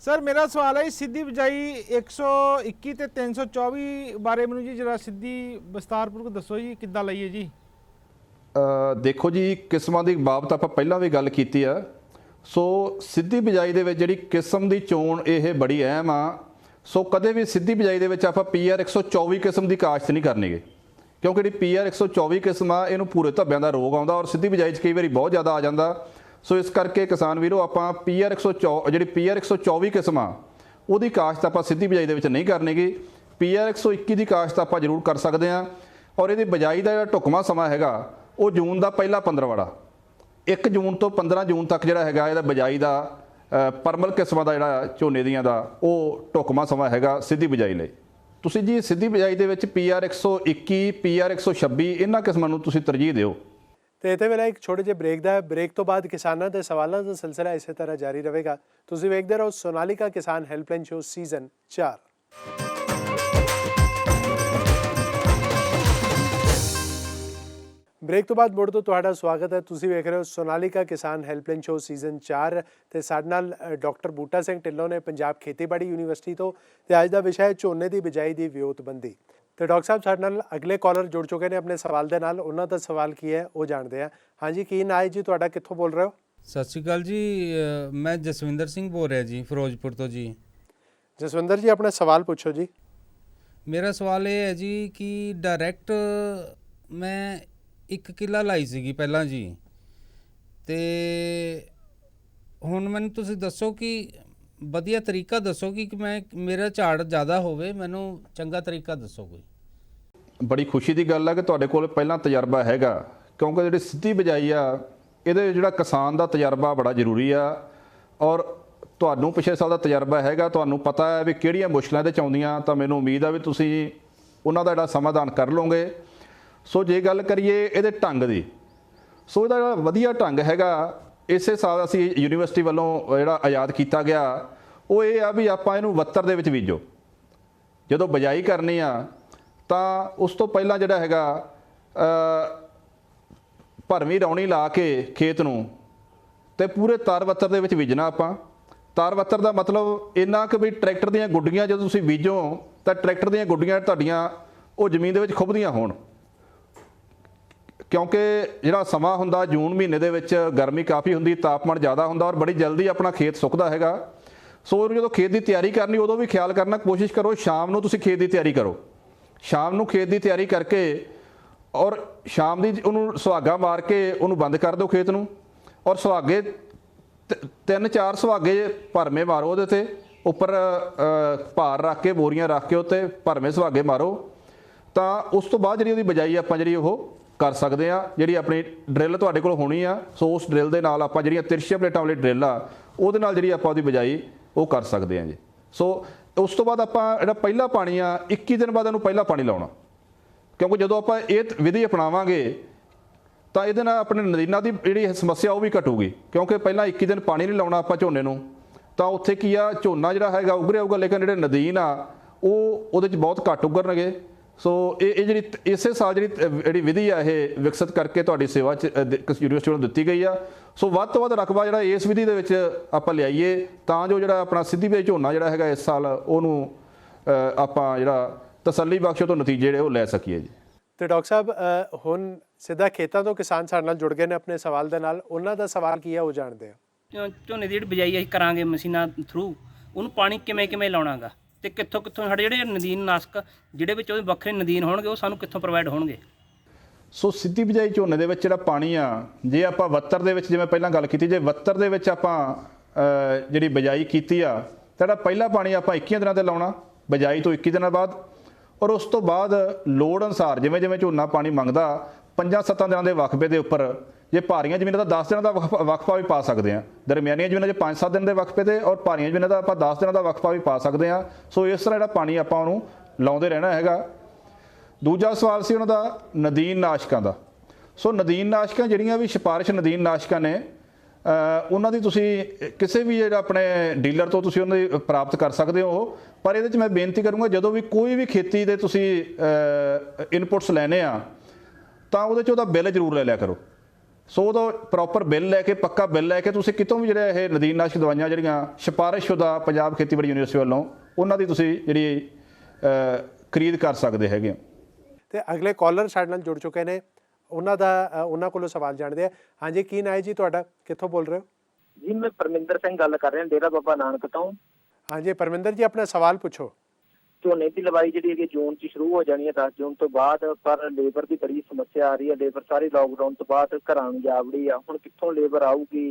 ਸਰ ਮੇਰਾ ਸਵਾਲ ਹੈ ਸਿੱਧੀ ਬਿਜਾਈ 121 ਤੇ 324 ਬਾਰੇ ਮੈਨੂੰ ਜੀ ਜਰਾ ਸਿੱਧੀ ਵਿਸਤਾਰਪੂਰਵਕ ਦੱਸੋ ਜੀ, ਕਿੱਦਾਂ ਲਈਏ ਜੀ? ਦੇਖੋ ਜੀ, ਕਿਸਮਾਂ ਦੀ ਬਾਬਤ ਆਪਾਂ ਪਹਿਲਾਂ ਵੀ ਗੱਲ ਕੀਤੀ ਆ। ਸੋ ਸਿੱਧੀ ਬਿਜਾਈ ਦੇ ਵਿੱਚ ਜਿਹੜੀ ਕਿਸਮ ਦੀ ਚੋਣ ਇਹ ਬੜੀ ਅਹਿਮ ਆ। ਸੋ ਕਦੇ ਵੀ ਸਿੱਧੀ ਬਿਜਾਈ ਦੇ ਵਿੱਚ ਆਪਾਂ PR 124 ਕਿਸਮ ਦੀ ਕਾਸ਼ਤ ਨਹੀਂ ਕਰਨੀਗੇ, ਕਿਉਂਕਿ ਜਿਹੜੀ PR 124 ਕਿਸਮ ਆ ਇਹਨੂੰ ਪੂਰੇ ਧੱਬਿਆਂ ਦਾ ਰੋਗ ਆਉਂਦਾ ਔਰ ਸਿੱਧੀ ਬਿਜਾਈ 'ਚ ਕਈ ਵਾਰੀ ਬਹੁਤ ਜ਼ਿਆਦਾ ਆ ਜਾਂਦਾ। ਸੋ ਇਸ ਕਰਕੇ ਕਿਸਾਨ ਵੀਰੋ ਆਪਾਂ ਜਿਹੜੀ PR 124 ਕਿਸਮ ਆ ਉਹਦੀ ਕਾਸ਼ਤ ਆਪਾਂ ਸਿੱਧੀ ਬਿਜਾਈ ਦੇ ਵਿੱਚ ਨਹੀਂ ਕਰਨੀਗੀ। PR 121 ਦੀ ਕਾਸ਼ਤ ਆਪਾਂ ਜ਼ਰੂਰ ਕਰ ਸਕਦੇ ਹਾਂ ਔਰ ਇਹਦੀ ਬਿਜਾਈ ਦਾ ਜਿਹੜਾ ਢੁਕਵਾਂ ਸਮਾਂ ਹੈਗਾ ਉਹ ਜੂਨ ਦਾ ਪਹਿਲਾ 15ਵਾੜਾ 1 ਜੂਨ ਤੋਂ 15 ਜੂਨ ਤੱਕ ਜਿਹੜਾ ਹੈਗਾ ਇਹਦਾ ਬਿਜਾਈ ਦਾ ਪਰਮਲ ਕਿਸਮਾਂ ਦਾ ਜਿਹੜਾ ਝੋਨੇ ਦੀਆਂ ਦਾ ਉਹ ਢੁਕਵਾਂ ਸਮਾਂ ਹੈਗਾ ਸਿੱਧੀ ਬਿਜਾਈ ਲਈ। ਤੁਸੀਂ ਜੀ ਸਿੱਧੀ ਬਿਜਾਈ ਦੇ ਵਿੱਚ PR 121 PR 126 ਇਹਨਾਂ ਕਿਸਮਾਂ ਨੂੰ ਤੁਸੀਂ ਤਰਜੀਹ ਦਿਓ। ਤੇ ਇਹਦੇ ਵੇਲੇ ਇੱਕ ਛੋਟੇ ਜਿਹੇ ਬ੍ਰੇਕ ਦਾ ਬ੍ਰੇਕ ਤੋਂ ਬਾਅਦ ਕਿਸਾਨਾਂ ਦੇ ਸਵਾਲਾਂ ਦਾ ਸਿਲਸਿਲਾ ਇਸੇ ਤਰ੍ਹਾਂ ਜਾਰੀ ਰਹੇਗਾ। ਤੁਸੀਂ ਵੇਖਦੇ ਰਹੋ ਸੋਨਾਲੀਕਾ ਕਿਸਾਨ ਹੈਲਪਲਾਈਨ ਸ਼ੋ ਸੀਜ਼ਨ 4। ਬ੍ਰੇਕ ਤੋਂ ਬਾਅਦ ਮੁੜ ਤੋਂ ਤੁਹਾਡਾ ਸਵਾਗਤ ਹੈ। ਤੁਸੀਂ ਵੇਖ ਰਹੇ ਹੋ ਸੋਨਾਲੀਕਾ ਕਿਸਾਨ ਹੈਲਪਲਾਈਨ ਸ਼ੋ ਸੀਜ਼ਨ 4 ਤੇ ਸਾਡੇ ਨਾਲ ਡਾਕਟਰ ਬੂਟਾ ਸਿੰਘ ਢਿੱਲੋਂ ਨੇ ਪੰਜਾਬ ਖੇਤੀਬਾੜੀ ਯੂਨੀਵਰਸਿਟੀ ਤੋਂ ਤੇ ਅੱਜ ਦਾ ਵਿਸ਼ਾ ਹੈ ਝੋਨੇ ਦੀ ਬਿਜਾਈ ਦੀ ਵਿਉਂਤਬੰਦੀ। ਤੇ ਡਾਕਟਰ ਸਾਹਿਬ ਸਾਡੇ ਨਾਲ ਅਗਲੇ ਕਾਲਰ ਜੁੜ ਚੁੱਕੇ ਨੇ ਆਪਣੇ ਸਵਾਲ ਦੇ ਨਾਲ। ਉਹਨਾਂ ਦਾ ਸਵਾਲ ਕੀ ਹੈ ਉਹ ਜਾਣਦੇ ਆ। ਹਾਂਜੀ, ਕੀ ਨਾਂ ਹੈ ਜੀ ਤੁਹਾਡਾ, ਕਿੱਥੋਂ ਬੋਲ ਰਹੇ ਹੋ? ਸਤਿ ਸ਼੍ਰੀ ਅਕਾਲ ਜੀ, ਮੈਂ ਜਸਵਿੰਦਰ ਸਿੰਘ ਬੋਲ ਰਿਹਾ ਜੀ, ਫਿਰੋਜ਼ਪੁਰ ਤੋਂ ਜੀ। ਜਸਵਿੰਦਰ ਜੀ ਆਪਣਾ ਸਵਾਲ ਪੁੱਛੋ ਜੀ। ਮੇਰਾ ਸਵਾਲ ਇਹ ਹੈ ਜੀ ਕਿ ਡਾਇਰੈਕਟ ਮੈਂ 1 ਕਿੱਲਾ ਲਾਈ ਸੀਗੀ ਪਹਿਲਾਂ ਜੀ, ਤੇ ਹੁਣ ਮੈਨੂੰ ਤੁਸੀਂ ਦੱਸੋ ਕਿ ਵਧੀਆ ਤਰੀਕਾ ਦੱਸੋ ਕਿ ਮੇਰਾ ਝਾੜ ਜ਼ਿਆਦਾ ਹੋਵੇ, ਮੈਨੂੰ ਚੰਗਾ ਤਰੀਕਾ ਦੱਸੋ ਕੋਈ। ਬੜੀ ਖੁਸ਼ੀ ਦੀ ਗੱਲ ਹੈ ਕਿ ਤੁਹਾਡੇ ਕੋਲ ਪਹਿਲਾਂ ਤਜਰਬਾ ਹੈਗਾ, ਕਿਉਂਕਿ ਜਿਹੜੀ ਸਿੱਧੀ ਬਿਜਾਈ ਆ ਇਹਦੇ ਜਿਹੜਾ ਕਿਸਾਨ ਦਾ ਤਜਰਬਾ ਬੜਾ ਜ਼ਰੂਰੀ ਆ ਔਰ ਤੁਹਾਨੂੰ ਪਿਛਲੇ ਸਾਲ ਦਾ ਤਜਰਬਾ ਹੈਗਾ, ਤੁਹਾਨੂੰ ਪਤਾ ਹੈ ਵੀ ਕਿਹੜੀਆਂ ਮੁਸ਼ਕਲਾਂ ਇਹਦੇ 'ਚ ਆਉਂਦੀਆਂ। ਤਾਂ ਮੈਨੂੰ ਉਮੀਦ ਆ ਵੀ ਤੁਸੀਂ ਉਹਨਾਂ ਦਾ ਜਿਹੜਾ ਸਮਾਧਾਨ ਕਰ ਲਓਗੇ। ਸੋ ਜੇ ਗੱਲ ਕਰੀਏ ਇਹਦੇ ਢੰਗ ਦੀ, ਸੋ ਇਹਦਾ ਜਿਹੜਾ ਵਧੀਆ ਢੰਗ ਹੈਗਾ ਇਸੇ ਸਾਲ ਅਸੀਂ ਯੂਨੀਵਰਸਿਟੀ ਵੱਲੋਂ ਜਿਹੜਾ ਆਜ਼ਾਦ ਕੀਤਾ ਗਿਆ ਉਹ ਇਹ ਆ ਵੀ ਆਪਾਂ ਇਹਨੂੰ ਵੱਤਰ ਦੇ ਵਿੱਚ ਬੀਜੋ। ਜਦੋਂ ਬਿਜਾਈ ਕਰਨੀ ਆ ਤਾਂ ਉਸ ਤੋਂ ਪਹਿਲਾਂ ਜਿਹੜਾ ਹੈਗਾ ਭਰਵੀਂ ਰੌਣੀ ਲਾ ਕੇ ਖੇਤ ਨੂੰ ਤੇ ਪੂਰੇ ਤਾਰ ਵੱਤਰ ਦੇ ਵਿੱਚ ਬੀਜਣਾ ਆਪਾਂ। ਤਾਰ ਵੱਤਰ ਦਾ ਮਤਲਬ ਇੰਨਾ ਕਿ ਵੀ ਟਰੈਕਟਰ ਦੀਆਂ ਗੁੱਡੀਆਂ ਜਦੋਂ ਤੁਸੀਂ ਬੀਜੋ ਤਾਂ ਟਰੈਕਟਰ ਦੀਆਂ ਗੁੱਡੀਆਂ ਤੁਹਾਡੀਆਂ ਉਹ ਜ਼ਮੀਨ ਦੇ ਵਿੱਚ ਖੁੱਭਦੀਆਂ ਹੋਣ, ਕਿਉਂਕਿ ਜਿਹੜਾ ਸਮਾਂ ਹੁੰਦਾ ਜੂਨ ਮਹੀਨੇ ਦੇ ਵਿੱਚ ਗਰਮੀ ਕਾਫੀ ਹੁੰਦੀ, ਤਾਪਮਾਨ ਜ਼ਿਆਦਾ ਹੁੰਦਾ ਔਰ ਬੜੀ ਜਲਦੀ ਆਪਣਾ ਖੇਤ ਸੁੱਕਦਾ ਹੈਗਾ। ਸੋ ਜਦੋਂ ਖੇਤ ਦੀ ਤਿਆਰੀ ਕਰਨੀ ਉਦੋਂ ਵੀ ਖਿਆਲ ਕਰਨਾ, ਕੋਸ਼ਿਸ਼ ਕਰੋ ਸ਼ਾਮ ਨੂੰ ਤੁਸੀਂ ਖੇਤ ਦੀ ਤਿਆਰੀ ਕਰੋ। ਸ਼ਾਮ ਨੂੰ ਖੇਤ ਦੀ ਤਿਆਰੀ ਕਰਕੇ ਔਰ ਸ਼ਾਮ ਦੀ ਉਹਨੂੰ ਸੁਹਾਗਾ ਮਾਰ ਕੇ ਉਹਨੂੰ ਬੰਦ ਕਰ ਦਿਓ ਖੇਤ ਨੂੰ ਔਰ ਸੁਹਾਗੇ 3-4 ਸੁਹਾਗੇ ਭਰਵੇਂ ਮਾਰੋ, ਉਹਦੇ ਤੇ ਉੱਪਰ ਭਾਰ ਰੱਖ ਕੇ ਬੋਰੀਆਂ ਰੱਖ ਕੇ ਉੱਤੇ ਭਰਵੇਂ ਸੁਹਾਗੇ ਮਾਰੋ। ਤਾਂ ਉਸ ਤੋਂ ਬਾਅਦ ਜਿਹੜੀ ਉਹਦੀ ਬਿਜਾਈ ਆਪਾਂ ਜਿਹੜੀ ਉਹ ਕਰ ਸਕਦੇ ਆ। ਜਿਹੜੀ ਆਪਣੀ ਡਰਿੱਲ ਤੁਹਾਡੇ ਕੋਲ ਹੋਣੀ ਆ, ਸੋ ਉਸ ਡਰਿੱਲ ਦੇ ਨਾਲ ਆਪਾਂ ਜਿਹੜੀਆਂ ਤਿਰਛੀਆਂ ਪਲੇਟਾਂ ਵਾਲੀ ਡਰਿੱਲ ਆ ਉਹਦੇ ਨਾਲ ਜਿਹੜੀ ਆਪਾਂ ਉਹਦੀ ਬਿਜਾਈ ਉਹ ਕਰ ਸਕਦੇ ਆ ਜੀ। ਸੋ ਉਸ ਤੋਂ ਬਾਅਦ ਆਪਾਂ ਜਿਹੜਾ ਪਹਿਲਾ ਪਾਣੀ ਆ 21 ਦਿਨ ਬਾਅਦ ਇਹਨੂੰ ਪਹਿਲਾ ਪਾਣੀ ਲਾਉਣਾ, ਕਿਉਂਕਿ ਜਦੋਂ ਆਪਾਂ ਇਹ ਵਿਧੀ ਅਪਣਾਵਾਂਗੇ ਤਾਂ ਇਹਦੇ ਨਾਲ ਆਪਣੇ ਨਦੀਨਾਂ ਦੀ ਜਿਹੜੀ ਸਮੱਸਿਆ ਉਹ ਵੀ ਘਟੂਗੀ। ਕਿਉਂਕਿ ਪਹਿਲਾਂ 21 ਦਿਨ ਪਾਣੀ ਨਹੀਂ ਲਾਉਣਾ ਆਪਾਂ ਝੋਨੇ ਨੂੰ ਤਾਂ ਉੱਥੇ ਕੀ ਆ ਝੋਨਾ ਜਿਹੜਾ ਹੈਗਾ ਉੱਗਰਿਆ ਹੋਊਗਾ, ਲੇਕਿਨ ਜਿਹੜੇ ਨਦੀਨ ਆ ਉਹ ਉਹਦੇ 'ਚ ਬਹੁਤ ਘੱਟ ਉੱਗਰਨਗੇ। ਸੋ ਇਹ ਜਿਹੜੀ ਇਸੇ ਸਾਲ ਜਿਹੜੀ ਵਿਧੀ ਆ ਇਹ ਵਿਕਸਿਤ ਕਰਕੇ ਤੁਹਾਡੀ ਸੇਵਾ 'ਚ ਯੂਨੀਵਰਸਿਟੀ ਨੂੰ ਦਿੱਤੀ ਗਈ ਆ। ਸੋ ਵੱਧ ਤੋਂ ਵੱਧ ਰਕਬਾ ਜਿਹੜਾ ਇਸ ਵਿਧੀ ਦੇ ਵਿੱਚ ਆਪਾਂ ਲਿਆਈਏ ਤਾਂ ਜੋ ਜਿਹੜਾ ਆਪਣਾ ਸਿੱਧੀ ਬਿਜਾਈ ਝੋਨਾ ਜਿਹੜਾ ਹੈਗਾ ਇਸ ਸਾਲ ਉਹਨੂੰ ਆਪਾਂ ਜਿਹੜਾ ਤਸੱਲੀ ਬਖਸ਼ ਤੋਂ ਨਤੀਜੇ ਜਿਹੜੇ ਉਹ ਲੈ ਸਕੀਏ ਜੀ। ਤੇ ਡਾਕਟਰ ਸਾਹਿਬ ਹੁਣ ਸਿੱਧਾ ਖੇਤਾਂ ਤੋਂ ਕਿਸਾਨ ਸਾਡੇ ਨਾਲ ਜੁੜ ਗਏ ਨੇ ਆਪਣੇ ਸਵਾਲ ਦੇ ਨਾਲ। ਉਹਨਾਂ ਦਾ ਸਵਾਲ ਕੀ ਹੈ ਉਹ ਜਾਣਦੇ ਆ। ਝੋਨੇ ਦੀ ਜਿਹੜੀ ਬਿਜਾਈ ਅਸੀਂ ਕਰਾਂਗੇ ਮਸ਼ੀਨਾਂ ਥਰੂ, ਉਹਨੂੰ ਪਾਣੀ ਕਿਵੇਂ ਲਾਉਣਾਗਾ ਤੇ ਕਿੱਥੋਂ ਸਾਡੇ ਜਿਹੜੇ ਨਦੀਨ ਨਾਸ਼ਕ ਜਿਹੜੇ ਵਿੱਚ ਉਹਦੇ ਵੱਖਰੇ ਨਦੀਨ ਹੋਣਗੇ ਉਹ ਸਾਨੂੰ ਕਿੱਥੋਂ ਪ੍ਰੋਵਾਈਡ ਹੋਣਗੇ? ਸੋ ਸਿੱਧੀ ਬਿਜਾਈ ਝੋਨੇ ਦੇ ਵਿੱਚ ਜਿਹੜਾ ਪਾਣੀ ਆ, ਜੇ ਆਪਾਂ ਵੱਤਰ ਦੇ ਵਿੱਚ ਜਿਵੇਂ ਪਹਿਲਾਂ ਗੱਲ ਕੀਤੀ, ਜੇ ਵੱਤਰ ਦੇ ਵਿੱਚ ਆਪਾਂ ਜਿਹੜੀ ਬਿਜਾਈ ਕੀਤੀ ਆ ਤਾਂ ਜਿਹੜਾ ਪਹਿਲਾ ਪਾਣੀ ਆਪਾਂ 21 ਦਿਨਾਂ ਤੇ ਲਾਉਣਾ ਬਿਜਾਈ ਤੋਂ 21 ਦਿਨਾਂ ਬਾਅਦ, ਔਰ ਉਸ ਤੋਂ ਬਾਅਦ ਲੋੜ ਅਨੁਸਾਰ ਜਿਵੇਂ ਜਿਵੇਂ ਝੋਨਾ ਪਾਣੀ ਮੰਗਦਾ 5-7 ਦਿਨਾਂ ਦੇ ਵਕਫੇ ਦੇ ਉੱਪਰ, ਜੇ ਭਾਰੀਆਂ ਜ਼ਮੀਨਾਂ ਦਾ 10 ਦਿਨਾਂ ਦਾ ਵਕਫਾ ਵੀ ਪਾ ਸਕਦੇ ਹਾਂ, ਦਰਮਿਆਨੀਆਂ ਜ਼ਮੀਨਾਂ 'ਚ 5-7 ਦਿਨ ਦੇ ਵਕਫੇ ਤੇ ਔਰ ਭਾਰੀਆਂ ਜ਼ਮੀਨਾਂ ਦਾ ਆਪਾਂ 10 ਦਿਨਾਂ ਦਾ ਵਕਫਾ ਵੀ ਪਾ ਸਕਦੇ ਹਾਂ। ਸੋ ਇਸ ਤਰ੍ਹਾਂ ਜਿਹੜਾ ਪਾਣੀ ਆਪਾਂ ਉਹਨੂੰ ਲਾਉਂਦੇ ਰਹਿਣਾ ਹੈਗਾ। ਦੂਜਾ ਸਵਾਲ ਸੀ ਉਹਨਾਂ ਦਾ ਨਦੀਨ ਨਾਸ਼ਕਾਂ ਦਾ। ਸੋ ਨਦੀਨ ਨਾਸ਼ਕਾਂ ਜਿਹੜੀਆਂ ਵੀ ਸਿਫਾਰਿਸ਼ ਨਦੀਨ ਨਾਸ਼ਕਾਂ ਨੇ ਉਹਨਾਂ ਦੀ ਤੁਸੀਂ ਕਿਸੇ ਵੀ ਜਿਹੜਾ ਆਪਣੇ ਡੀਲਰ ਤੋਂ ਤੁਸੀਂ ਉਹਨਾਂ ਦੀ ਪ੍ਰਾਪਤ ਕਰ ਸਕਦੇ ਹੋ। ਪਰ ਇਹਦੇ 'ਚ ਮੈਂ ਬੇਨਤੀ ਕਰੂੰਗਾ ਜਦੋਂ ਵੀ ਕੋਈ ਵੀ ਖੇਤੀ ਦੇ ਤੁਸੀਂ ਇਨਪੁਟਸ ਲੈਣੇ ਆ ਤਾਂ ਉਹਦੇ 'ਚ ਉਹਦਾ ਬਿੱਲ ਜ਼ਰੂਰ ਲੈ ਲਿਆ ਕਰੋ। ਸੋ ਉਹਦਾ ਪ੍ਰੋਪਰ ਬਿੱਲ ਲੈ ਕੇ, ਪੱਕਾ ਬਿੱਲ ਲੈ ਕੇ ਤੁਸੀਂ ਕਿਤੋਂ ਵੀ ਜਿਹੜਾ ਇਹ ਨਦੀਨ ਨਾਸ਼ਕ ਦਵਾਈਆਂ ਜਿਹੜੀਆਂ ਸਿਫਾਰਿਸ਼ਸ਼ੁਦਾ ਪੰਜਾਬ ਖੇਤੀਬਾੜੀ ਯੂਨੀਵਰਸਿਟੀ ਵੱਲੋਂ ਉਹਨਾਂ ਦੀ ਤੁਸੀਂ ਜਿਹੜੀ ਖਰੀਦ ਕਰ ਸਕਦੇ ਹੈਗੇ। ਤੇ ਅਗਲੇ ਕਾਲਰ ਸਾਡੇ ਨਾਲ ਜੁੜ ਚੁੱਕੇ ਨੇ, ਉਹਨਾਂ ਕੋਲੋਂ ਸਵਾਲ ਜਾਣਦੇ ਆ। ਹਾਂਜੀ, ਕੀ ਨਾਂ ਹੈ ਜੀ ਤੁਹਾਡਾ, ਕਿੱਥੋਂ ਬੋਲ ਰਹੇ ਹੋ? ਜੀ ਮੈਂ ਪਰਮਿੰਦਰ ਸਿੰਘ ਗੱਲ ਕਰ ਰਿਹਾ, ਡੇਰਾ ਬਾਬਾ ਨਾਨਕ ਤੋਂ। ਹਾਂਜੀ ਪਰਮਿੰਦਰ ਜੀ ਆਪਣਾ ਸਵਾਲ ਪੁੱਛੋ। ਝੋਨੇ ਦੀ ਲਵਾਈ ਜਿਹੜੀ ਹੈਗੀ ਜੂਨ 'ਚ ਸ਼ੁਰੂ ਹੋ ਜਾਣੀ ਹੈ 10 ਜੂਨ ਤੋਂ ਬਾਅਦ, ਪਰ ਲੇਬਰ ਦੀ ਬੜੀ ਸਮੱਸਿਆ ਆ ਰਹੀ ਹੈ। ਲੇਬਰ ਸਾਰੀ ਲਾਕਡਾਊਨ ਤੋਂ ਬਾਅਦ ਘਰਾਂ ਨੂੰ ਜਾ ਵੜੀ ਆ। ਹੁਣ ਕਿੱਥੋਂ ਲੇਬਰ ਆਊਗੀ?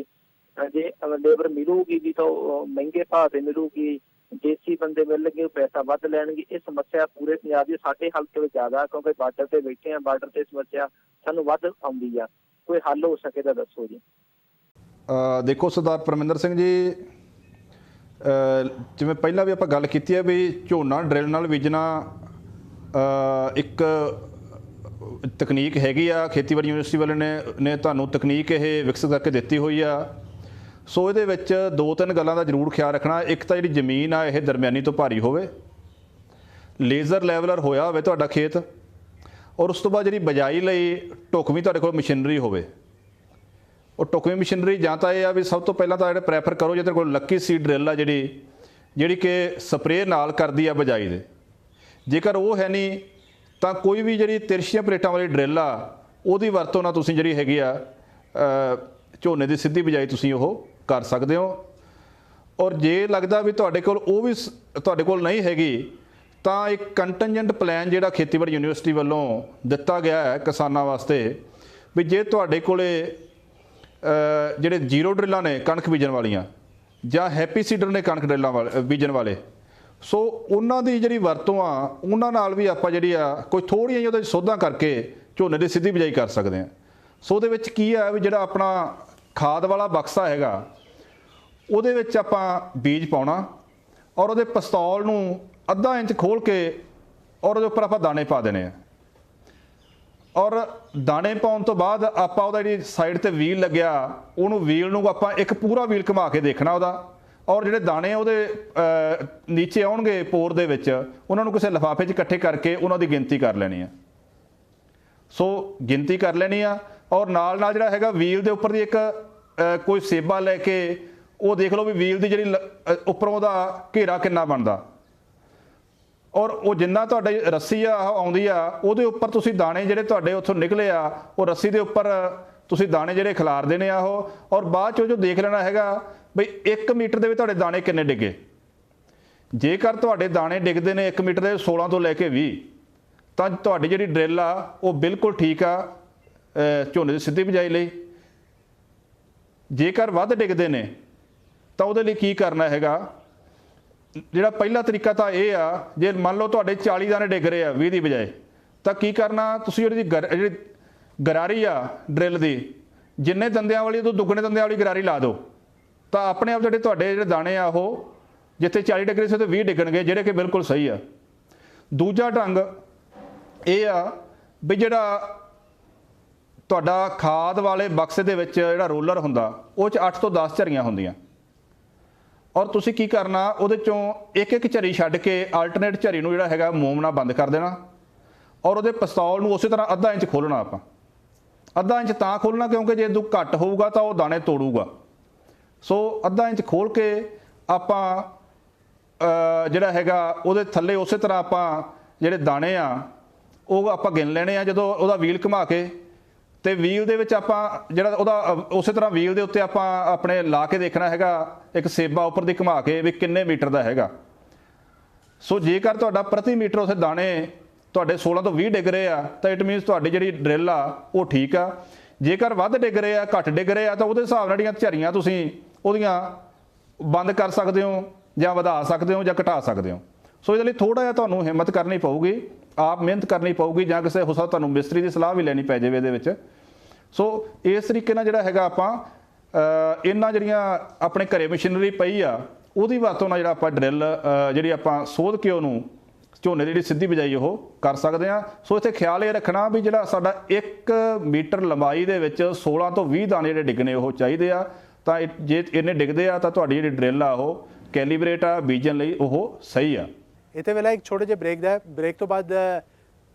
ਜੇ ਲੇਬਰ ਮਿਲੂਗੀ ਵੀ ਤਾਂ ਉਹ ਮਹਿੰਗੇ ਭਾਅ ਤੇ ਮਿਲੂਗੀ, ਦੇਸੀ ਬੰਦੇ ਮਿਲਣਗੇ ਉਹ ਪੈਸਾ ਵੱਧ ਲੈਣਗੇ। ਇਹ ਸਮੱਸਿਆ ਪੂਰੇ ਪੰਜਾਬ ਦੀ, ਸਾਡੇ ਹਲਕੇ ਵਿੱਚ ਜ਼ਿਆਦਾ, ਕਿਉਂਕਿ ਬਾਰਡਰ ਤੇ ਬੈਠੇ ਆ। ਬਾਰਡਰ ਤੇ ਸਮੱਸਿਆ ਸਾਨੂੰ ਵੱਧ ਆਉਂਦੀ ਆ। ਕੋਈ ਹੱਲ ਹੋ ਸਕੇ ਤਾਂ ਦੱਸੋ ਜੀ। ਦੇਖੋ ਸਰਦਾਰ ਪਰਮਿੰਦਰ ਸਿੰਘ ਜੀ, ਜਿਵੇਂ ਪਹਿਲਾਂ ਵੀ ਆਪਾਂ ਗੱਲ ਕੀਤੀ ਹੈ ਵੀ ਝੋਨਾ ਡਰਿਲ ਨਾਲ ਬੀਜਣਾ ਇੱਕ ਤਕਨੀਕ ਹੈਗੀ ਆ। ਖੇਤੀਬਾੜੀ ਯੂਨੀਵਰਸਿਟੀ ਵਾਲੇ ਨੇ ਤੁਹਾਨੂੰ ਤਕਨੀਕ ਇਹ ਵਿਕਸਿਤ ਕਰਕੇ ਦਿੱਤੀ ਹੋਈ ਆ। ਸੋ ਇਹਦੇ ਵਿੱਚ 2-3 ਗੱਲਾਂ ਦਾ ਜ਼ਰੂਰ ਖਿਆਲ ਰੱਖਣਾ। ਇੱਕ ਤਾਂ ਜਿਹੜੀ ਜ਼ਮੀਨ ਆ ਇਹ ਦਰਮਿਆਨੀ ਤੋਂ ਭਾਰੀ ਹੋਵੇ, ਲੇਜ਼ਰ ਲੈਵਲਰ ਹੋਇਆ ਹੋਵੇ ਤੁਹਾਡਾ ਖੇਤ, ਔਰ ਉਸ ਤੋਂ ਬਾਅਦ ਜਿਹੜੀ ਬਿਜਾਈ ਲਈ ਢੁਕਵੀਂ ਤੁਹਾਡੇ ਕੋਲ ਮਸ਼ੀਨਰੀ ਹੋਵੇ। ਉਹ ਢੁਕਵੀਂ ਮਸ਼ੀਨਰੀ ਜਾਂ ਤਾਂ ਇਹ ਆ ਵੀ ਸਭ ਤੋਂ ਪਹਿਲਾਂ ਤਾਂ ਜਿਹੜੇ ਪ੍ਰੈਫਰ ਕਰੋ ਜੇ ਤੇਰੇ ਕੋਲ ਲੱਕੀ ਸੀਡ ਡਰਿਲ ਆ ਜਿਹੜੀ ਕਿ ਸਪਰੇਅ ਨਾਲ ਕਰਦੀ ਆ ਬਿਜਾਈ ਦੇ। ਜੇਕਰ ਉਹ ਹੈ ਨਹੀਂ ਤਾਂ ਕੋਈ ਵੀ ਜਿਹੜੀ ਤਿਰਛੀਆਂ ਪਲੇਟਾਂ ਵਾਲੀ ਡਰਿਲ ਆ ਉਹਦੀ ਵਰਤੋਂ ਨਾਲ ਤੁਸੀਂ ਜਿਹੜੀ ਹੈਗੀ ਆ ਝੋਨੇ ਦੀ ਸਿੱਧੀ ਬਿਜਾਈ ਤੁਸੀਂ ਉਹ ਕਰ ਸਕਦੇ ਹੋ। ਔਰ ਜੇ ਲੱਗਦਾ ਵੀ ਤੁਹਾਡੇ ਕੋਲ ਉਹ ਵੀ ਤੁਹਾਡੇ ਕੋਲ ਨਹੀਂ ਹੈਗੀ ਤਾਂ ਇੱਕ ਕੰਟੀਨਜੈਂਟ ਪਲਾਨ ਜਿਹੜਾ ਖੇਤੀਬਾੜੀ ਯੂਨੀਵਰਸਿਟੀ ਵੱਲੋਂ ਦਿੱਤਾ ਗਿਆ ਹੈ ਕਿਸਾਨਾਂ ਵਾਸਤੇ, ਵੀ ਜੇ ਤੁਹਾਡੇ ਕੋਲੇ ਜਿਹੜੇ ਜ਼ੀਰੋ ਡਰਿਲਾਂ ਨੇ ਕਣਕ ਬੀਜਣ ਵਾਲੀਆਂ ਜਾਂ ਹੈਪੀ ਸੀਡਰ ਨੇ ਕਣਕ ਡਰਿਲਾਂ ਵਾਲੇ ਬੀਜਣ ਵਾਲੇ, ਸੋ ਉਹਨਾਂ ਦੀ ਜਿਹੜੀ ਵਰਤੋਂ ਆ ਉਹਨਾਂ ਨਾਲ ਵੀ ਆਪਾਂ ਜਿਹੜੀ ਆ ਕੋਈ ਥੋੜ੍ਹੀਆਂ ਜਿਹੀ ਉਹਦੇ ਸੋਧਾਂ ਕਰਕੇ ਝੋਨੇ ਦੀ ਸਿੱਧੀ ਬਿਜਾਈ ਕਰ ਸਕਦੇ ਹਾਂ। ਸੋ ਉਹਦੇ ਵਿੱਚ ਕੀ ਆ ਵੀ ਜਿਹੜਾ ਆਪਣਾ ਖਾਦ ਵਾਲਾ ਬਕਸਾ ਹੈਗਾ ਉਹਦੇ ਵਿੱਚ ਆਪਾਂ ਬੀਜ ਪਾਉਣਾ ਔਰ ਉਹਦੇ ਪਿਸਤੌਲ ਨੂੰ ਅੱਧਾ ਇੰਚ ਖੋਲ ਕੇ ਔਰ ਉਹਦੇ ਉੱਪਰ ਆਪਾਂ ਦਾਣੇ ਪਾ ਦੇਣੇ ਆ। ਔਰ ਦਾਣੇ ਪਾਉਣ ਤੋਂ ਬਾਅਦ ਆਪਾਂ ਉਹਦਾ ਜਿਹੜੀ ਸਾਈਡ ਤੇ ਵੀਲ ਲੱਗਿਆ ਉਹਨੂੰ ਵੀਲ ਨੂੰ ਆਪਾਂ ਇੱਕ ਪੂਰਾ ਵੀਲ ਘੁਮਾ ਕੇ ਦੇਖਣਾ ਉਹਦਾ, ਔਰ ਜਿਹੜੇ ਦਾਣੇ ਉਹਦੇ ਨੀਚੇ ਆਉਣਗੇ ਪੋਰ ਦੇ ਵਿੱਚ ਉਹਨਾਂ ਨੂੰ ਕਿਸੇ ਲਿਫਾਫੇ 'ਚ ਇਕੱਠੇ ਕਰਕੇ ਉਹਨਾਂ ਦੀ ਗਿਣਤੀ ਕਰ ਲੈਣੀ ਆ। ਸੋ ਗਿਣਤੀ ਕਰ ਲੈਣੀ ਆ ਔਰ ਨਾਲ ਨਾਲ ਜਿਹੜਾ ਹੈਗਾ ਵੀਲ ਦੇ ਉੱਪਰ ਦੀ ਇੱਕ ਕੋਈ ਸੇਬਾ ਲੈ ਕੇ ਉਹ ਦੇਖ ਲਓ ਵੀ ਵੀਲ ਦੀ ਜਿਹੜੀ ਉੱਪਰੋਂ ਦਾ ਘੇਰਾ ਕਿੰਨਾ ਬਣਦਾ, ਔਰ ਉਹ ਜਿੰਨਾ ਤੁਹਾਡੀ ਰੱਸੀ ਆ ਆਉਂਦੀ ਆ ਉਹਦੇ ਉੱਪਰ ਤੁਸੀਂ ਦਾਣੇ ਜਿਹੜੇ ਤੁਹਾਡੇ ਉੱਥੋਂ ਨਿਕਲੇ ਆ ਉਹ ਰੱਸੀ ਦੇ ਉੱਪਰ ਤੁਸੀਂ ਦਾਣੇ ਜਿਹੜੇ ਖਿਲਾਰ ਦੇਣੇ ਆ ਉਹ, ਔਰ ਬਾਅਦ 'ਚੋਂ ਜੋ ਦੇਖ ਲੈਣਾ ਹੈਗਾ ਬਈ 1 ਮੀਟਰ ਦੇ ਵਿੱਚ ਤੁਹਾਡੇ ਦਾਣੇ ਕਿੰਨੇ ਡਿੱਗੇ। ਜੇਕਰ ਤੁਹਾਡੇ ਦਾਣੇ ਡਿੱਗਦੇ ਨੇ 1 ਮੀਟਰ ਦੇ 16 ਤੋਂ ਲੈ ਕੇ 20 ਤਾਂ ਤੁਹਾਡੀ ਜਿਹੜੀ ਡਰਿਲ ਆ ਉਹ ਬਿਲਕੁਲ ਠੀਕ ਆ ਝੋਨੇ ਦੀ ਸਿੱਧੀ ਬਿਜਾਈ ਲਈ। ਜੇਕਰ ਵੱਧ ਡਿੱਗਦੇ ਨੇ ਤਾਂ ਉਹਦੇ ਲਈ ਕੀ ਕਰਨਾ ਹੈਗਾ, ਜਿਹੜਾ ਪਹਿਲਾ ਤਰੀਕਾ ਤਾਂ ਇਹ ਆ, ਜੇ ਮੰਨ ਲਓ ਤੁਹਾਡੇ 40 ਦਾਣੇ ਡਿੱਗ ਰਹੇ ਆ 20 ਦੀ ਬਜਾਏ, ਤਾਂ ਕੀ ਕਰਨਾ ਤੁਸੀਂ ਜਿਹੜੀ ਗਰਾਰੀ ਆ ਡਰਿਲ ਦੀ ਜਿੰਨੇ ਦੰਦਿਆਂ ਵਾਲੀ ਤੋਂ ਦੁੱਗਣੇ ਦੰਦਿਆਂ ਵਾਲੀ ਗਰਾਰੀ ਲਾ ਦਿਓ, ਤਾਂ ਆਪਣੇ ਆਪ ਤੁਹਾਡੇ ਜਿਹੜੇ ਦਾਣੇ ਆ ਉਹ ਜਿੱਥੇ 40 ਡਿਗਰੀ ਸੀ ਤੇ 20 ਡਿੱਗਣਗੇ, ਜਿਹੜੇ ਕਿ ਬਿਲਕੁਲ ਸਹੀ ਆ। ਦੂਜਾ ਢੰਗ ਇਹ ਆ ਵੀ ਜਿਹੜਾ ਤੁਹਾਡਾ ਖਾਦ ਵਾਲੇ ਬਕਸੇ ਦੇ ਵਿੱਚ ਜਿਹੜਾ ਰੋਲਰ ਹੁੰਦਾ ਉਹ 'ਚ 8 ਤੋਂ 10 ਝਰੀਆਂ ਹੁੰਦੀਆਂ, ਔਰ ਤੁਸੀਂ ਕੀ ਕਰਨਾ ਉਹਦੇ ਚੋਂ ਇੱਕ ਇੱਕ ਝਰੀ ਛੱਡ ਕੇ ਆਲਟਰਨੇਟ ਝਰੀ ਨੂੰ ਜਿਹੜਾ ਹੈਗਾ ਮੋਮ ਨਾਲ ਬੰਦ ਕਰ ਦੇਣਾ, ਔਰ ਉਹਦੇ ਪਿਸਤੌਲ ਨੂੰ ਉਸੇ ਤਰ੍ਹਾਂ ਅੱਧਾ ਇੰਚ ਖੋਲ੍ਹਣਾ। ਆਪਾਂ ਅੱਧਾ ਇੰਚ ਤਾਂ ਖੋਲ੍ਹਣਾ ਕਿਉਂਕਿ ਜੇ ਇਹਦੋਂ ਘੱਟ ਹੋਊਗਾ ਤਾਂ ਉਹ ਦਾਣੇ ਤੋੜੂਗਾ। ਸੋ ਅੱਧਾ ਇੰਚ ਖੋਲ੍ਹ ਕੇ ਆਪਾਂ ਜਿਹੜਾ ਹੈਗਾ ਉਹਦੇ ਥੱਲੇ ਉਸੇ ਤਰ੍ਹਾਂ ਆਪਾਂ ਜਿਹੜੇ ਦਾਣੇ ਆ ਉਹ ਆਪਾਂ ਗਿਣ ਲੈਣੇ ਆ। ਜਦੋਂ ਉਹਦਾ ਵੀਲ ਘੁਮਾ ਕੇ ਤੇ ਵੀਲ ਦੇ ਵਿੱਚ ਆਪਾਂ ਜਿਹੜਾ ਉਹਦਾ ਉਸੇ ਤਰ੍ਹਾਂ ਵੀਲ ਦੇ ਉੱਤੇ ਆਪਾਂ ਆਪਣੇ ਲਾ ਕੇ ਦੇਖਣਾ ਹੈਗਾ ਇੱਕ ਸੇਬਾ ਉੱਪਰ ਦੀ ਘੁਮਾ ਕੇ ਵੀ ਕਿੰਨੇ ਮੀਟਰ ਦਾ ਹੈਗਾ। ਸੋ ਜੇਕਰ ਤੁਹਾਡਾ ਪ੍ਰਤੀ ਮੀਟਰ ਉਸੇ ਦਾਣੇ ਤੁਹਾਡੇ 16 ਤੋਂ 20 ਡਿੱਗ ਰਹੇ ਆ ਤਾਂ ਇਟ ਮੀਨਸ ਤੁਹਾਡੀ ਜਿਹੜੀ ਡਰਿਲ ਆ ਉਹ ਠੀਕ ਆ। ਜੇਕਰ ਵੱਧ ਡਿੱਗ ਰਹੇ ਆ ਘੱਟ ਡਿੱਗ ਰਹੇ ਆ ਤਾਂ ਉਹਦੇ ਹਿਸਾਬ ਨਾਲ ਜਿਹੜੀਆਂ ਝਰੀਆਂ ਤੁਸੀਂ ਉਹਦੀਆਂ ਬੰਦ ਕਰ ਸਕਦੇ ਹੋ ਜਾਂ ਵਧਾ ਸਕਦੇ ਹੋ ਜਾਂ ਘਟਾ ਸਕਦੇ ਹੋ। ਸੋ ਇਹਦੇ ਲਈ ਥੋੜ੍ਹਾ ਜਿਹਾ ਤੁਹਾਨੂੰ ਹਿੰਮਤ ਕਰਨੀ ਪਊਗੀ, ਆਪ ਮਿਹਨਤ ਕਰਨੀ ਪਊਗੀ, ਜਾਂ ਕਿਸੇ ਹੋ ਸਕਦਾ ਤੁਹਾਨੂੰ ਮਿਸਤਰੀ ਦੀ ਸਲਾਹ ਵੀ ਲੈਣੀ ਪੈ ਜਾਵੇ ਇਹਦੇ ਵਿੱਚ। ਸੋ ਇਸ ਤਰੀਕੇ ਨਾਲ ਜਿਹੜਾ ਹੈਗਾ ਆਪਾਂ ਇਹਨਾਂ ਜਿਹੜੀਆਂ ਆਪਣੇ ਘਰੇ ਮਸ਼ੀਨਰੀ ਪਈ ਆ ਉਹਦੀ ਵਰਤੋਂ ਨਾਲ ਜਿਹੜਾ ਆਪਾਂ ਡਰਿਲ ਜਿਹੜੀ ਆਪਾਂ ਸੋਧ ਕੇ ਉਹਨੂੰ ਝੋਨੇ ਦੀ ਜਿਹੜੀ ਸਿੱਧੀ ਬਿਜਾਈ ਉਹ ਕਰ ਸਕਦੇ ਹਾਂ। ਸੋ ਇੱਥੇ ਖਿਆਲ ਇਹ ਰੱਖਣਾ ਵੀ ਜਿਹੜਾ ਸਾਡਾ 1 ਮੀਟਰ ਲੰਬਾਈ ਦੇ ਵਿੱਚ 16 ਤੋਂ 20 ਦਾਣੇ ਜਿਹੜੇ ਡਿੱਗਣੇ ਉਹ ਚਾਹੀਦੇ ਆ। ਤਾਂ ਜੇ ਇੰਨੇ ਡਿੱਗਦੇ ਆ ਤਾਂ ਤੁਹਾਡੀ ਜਿਹੜੀ ਡਰਿਲ ਆ ਉਹ ਕੈਲੀਬਰੇਟ ਆ, ਬੀਜਣ ਲਈ ਉਹ ਸਹੀ ਆ। ਇੱਥੇ ਵੇਲੇ ਇੱਕ ਛੋਟੇ ਜਿਹੇ ਬ੍ਰੇਕ ਦਾ, ਬ੍ਰੇਕ ਤੋਂ ਬਾਅਦ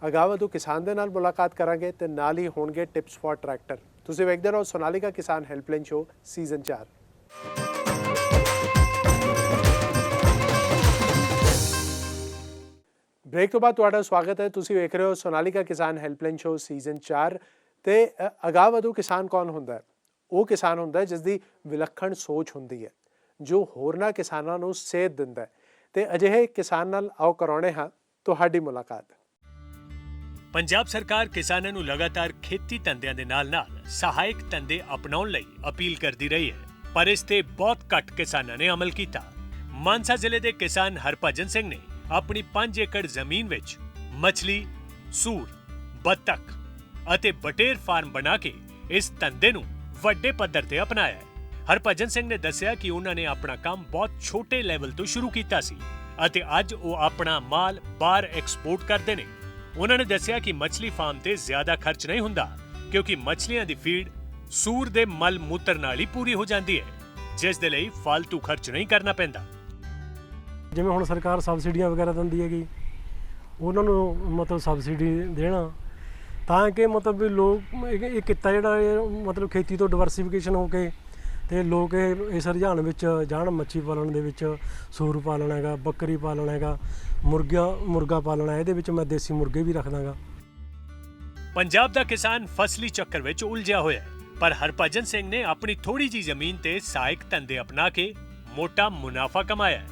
ਅਗਾਵਧੂ ਕਿਸਾਨ ਦੇ ਨਾਲ ਮੁਲਾਕਾਤ ਕਰਾਂਗੇ ਤੇ ਨਾਲ ਹੀ ਹੋਣਗੇ ਟਿਪਸ ਫॉर ਟਰੈਕਟਰ। ਤੁਸੀਂ ਵੇਖਦੇ ਰਹੋ ਸੋਨਾਲੀਕਾ ਕਿਸਾਨ ਹੈਲਪਲਾਈਨ ਸ਼ੋ ਸੀਜ਼ਨ 4। ਬ੍ਰੇਕ ਤੋਂ ਬਾਅਦ ਤੁਹਾਡਾ ਸਵਾਗਤ ਹੈ। ਤੁਸੀਂ ਵੇਖ ਰਹੇ ਹੋ ਸੋਨਾਲੀਕਾ ਕਿਸਾਨ ਹੈਲਪਲਾਈਨ ਸ਼ੋ ਸੀਜ਼ਨ 4 ਤੇ ਅਗਾਵਧੂ ਕਿਸਾਨ ਕੌਣ ਹੁੰਦਾ ਹੈ? ਉਹ ਕਿਸਾਨ ਹੁੰਦਾ ਹੈ ਜਿਸ ਦੀ ਵਿਲੱਖਣ ਸੋਚ ਹੁੰਦੀ ਹੈ, ਜੋ ਹੋਰਨਾਂ ਕਿਸਾਨਾਂ ਨੂੰ ਸੇਧ ਦਿੰਦਾ ਹੈ। ਤੇ ਅਜਿਹੇ ਕਿਸਾਨ ਨਾਲ ਆਓ ਕਰਾਉਣੇ ਹਾਂ ਤੁਹਾਡੀ ਮੁਲਾਕਾਤ। ਪੰਜਾਬ ਸਰਕਾਰ ਕਿਸਾਨਾਂ ਨੂੰ ਲਗਾਤਾਰ ਖੇਤੀ ਧੰਦਿਆਂ ਦੇ ਨਾਲ-ਨਾਲ ਸਹਾਇਕ ਧੰਦੇ ਅਪਣਾਉਣ ਲਈ ਅਪੀਲ ਕਰਦੀ ਰਹੀ ਹੈ, ਪਰ ਇਸ ਤੇ ਬਹੁਤ ਘੱਟ ਕਿਸਾਨਾਂ ਨੇ ਅਮਲ ਕੀਤਾ। ਮਾਨਸਾ ਜ਼ਿਲ੍ਹੇ ਦੇ ਕਿਸਾਨ ਹਰਭਜਨ ਸਿੰਘ ਨੇ ਆਪਣੀ 5 ਏਕੜ ਜ਼ਮੀਨ ਵਿੱਚ ਮੱਛਲੀ, ਸੂਰ, ਬੱਤਖ ਅਤੇ ਬਟੇਰ ਫਾਰਮ ਬਣਾ ਕੇ ਇਸ ਧੰਦੇ ਨੂੰ ਵੱਡੇ ਪੱਧਰ ਤੇ ਅਪਣਾਇਆ ਹੈ। ਹਰਭਜਨ ਸਿੰਘ ਨੇ ਦੱਸਿਆ ਕਿ ਉਹਨਾਂ ਨੇ ਆਪਣਾ ਕੰਮ ਬਹੁਤ ਛੋਟੇ ਲੈਵਲ ਤੋਂ ਸ਼ੁਰੂ ਕੀਤਾ ਸੀ ਅਤੇ ਅੱਜ ਉਹ ਆਪਣਾ ਮਾਲ ਬਾਹਰ ਐਕਸਪੋਰਟ ਕਰਦੇ ਨੇ। ਉਹਨਾਂ ਨੇ ਦੱਸਿਆ ਕਿ ਮੱਛਲੀ ਫਾਰਮ ਤੇ ਜ਼ਿਆਦਾ ਖਰਚ ਨਹੀਂ ਹੁੰਦਾ ਕਿਉਂਕਿ ਮੱਛਲੀਆਂ ਦੀ ਫੀਡ ਸੂਰ ਦੇ ਮਲ ਮੂਤਰ ਨਾਲ ਹੀ ਪੂਰੀ ਹੋ ਜਾਂਦੀ ਹੈ, ਜਿਸ ਦੇ ਲਈ ਫालतू ਖਰਚ ਨਹੀਂ ਕਰਨਾ ਪੈਂਦਾ। ਜਿਵੇਂ ਹੁਣ ਸਰਕਾਰ ਸਬਸਿਡੀਆਂ ਵਗੈਰਾ ਦਿੰਦੀ ਹੈਗੀ, ਉਹਨਾਂ ਨੂੰ ਮਤਲਬ ਸਬਸਿਡੀ ਦੇਣਾ ਤਾਂ ਕਿ ਮਤਲਬ ਵੀ ਲੋਕ ਇਹ ਕਿੱਤਾ ਜਿਹੜਾ ਮਤਲਬ ਖੇਤੀ ਤੋਂ ਡਿਵਰਸੀਫਿਕੇਸ਼ਨ ਹੋ ਕੇ ਤੇ ਲੋਕ ਇਸ ਰੁਝਾਨ ਵਿੱਚ ਜਾਣ। ਮੱਛੀ ਪਾਲਣ ਦੇ ਵਿੱਚ ਸੂਰ ਪਾਲਣਾ ਹੈਗਾ, ਬੱਕਰੀ ਪਾਲਣਾ ਹੈਗਾ, ਮੁਰਗਾ ਪਾਲਣਾ, ਇਹਦੇ ਵਿੱਚ ਮੈਂ ਦੇਸੀ ਮੁਰਗੇ ਵੀ ਰੱਖਦਾਗਾ। ਪੰਜਾਬ ਦਾ ਕਿਸਾਨ ਫਸਲੀ ਚੱਕਰ ਵਿੱਚ ਉਲਝਿਆ ਹੋਇਆ ਹੈ, ਪਰ ਹਰਭਜਨ ਸਿੰਘ ਨੇ ਆਪਣੀ ਥੋੜੀ ਜਿਹੀ ਜ਼ਮੀਨ ਤੇ ਸਹਾਇਕ ਧੰਦੇ ਅਪਣਾ ਕੇ ਮੋਟਾ ਮੁਨਾਫਾ ਕਮਾਇਆ ਹੈ।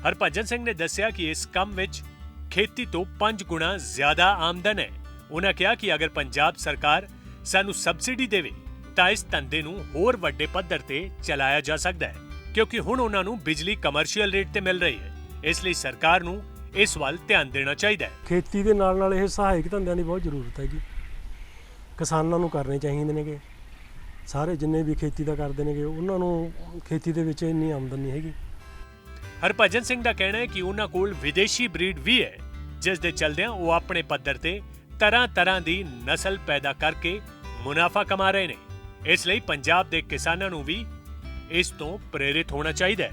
ਹਰਭਜਨ ਸਿੰਘ ਨੇ ਦੱਸਿਆ ਕਿ ਇਸ ਕੰਮ ਵਿੱਚ ਖੇਤੀ ਤੋਂ 5 ਗੁਣਾ ਜ਼ਿਆਦਾ ਆਮਦਨ ਹੈ। ਉਹਨਾਂ ਕਿਹਾ ਕਿ ਅਗਰ ਪੰਜਾਬ ਸਰਕਾਰ ਸਾਨੂੰ ਸਬਸਿਡੀ ਦੇਵੇ ਤਾਂ ਇਸ ਧੰਦੇ ਨੂੰ ਹੋਰ ਵੱਡੇ ਪੱਧਰ ਤੇ ਚਲਾਇਆ ਜਾ ਸਕਦਾ ਹੈ, ਕਿਉਂਕਿ ਹੁਣ ਉਹਨਾਂ ਨੂੰ ਬਿਜਲੀ ਕਮਰਸ਼ੀਅਲ ਰੇਟ ਤੇ ਮਿਲ ਰਹੀ ਹੈ। ਇਸ ਲਈ ਸਰਕਾਰ ਨੂੰ ਇਸ ਵੱਲ ਧਿਆਨ ਦੇਣਾ ਚਾਹੀਦਾ ਹੈ। ਖੇਤੀ ਦੇ ਨਾਲ ਨਾਲ ਇਹ ਸਹਾਇਕ ਧੰਦਿਆਂ ਦੀ ਬਹੁਤ ਜ਼ਰੂਰਤ ਹੈਗੀ, ਕਿਸਾਨਾਂ ਨੂੰ ਕਰਨੇ ਚਾਹੀਦੇ ਨੇਗੇ। ਸਾਰੇ ਜਿੰਨੇ ਵੀ ਖੇਤੀ ਦਾ ਕਰਦੇ ਨੇਗੇ ਉਹਨਾਂ ਨੂੰ ਖੇਤੀ ਦੇ ਵਿੱਚ ਇੰਨੀ ਆਮਦਨ ਨਹੀਂ ਹੈਗੀ। ਹਰਭਜਨ ਸਿੰਘ ਦਾ ਕਹਿਣਾ ਹੈ ਕਿ ਉਹਨਾਂ ਕੋਲ ਵਿਦੇਸ਼ੀ ਬਰੀਡ ਵੀ ਹੈ, ਜਿਸ ਦੇ ਚਲਦਿਆਂ ਉਹ ਆਪਣੇ ਪੱਧਰ ਤੇ ਤਰ੍ਹਾਂ ਦੀ ਨਸਲ ਪੈਦਾ ਕਰਕੇ ਮੁਨਾਫਾ ਕਮਾ ਰਹੇ ਨੇ। ਇਸ ਲਈ ਪੰਜਾਬ ਦੇ ਕਿਸਾਨਾਂ ਨੂੰ ਵੀ ਇਸ ਤੋਂ ਪ੍ਰੇਰਿਤ ਹੋਣਾ ਚਾਹੀਦਾ ਹੈ।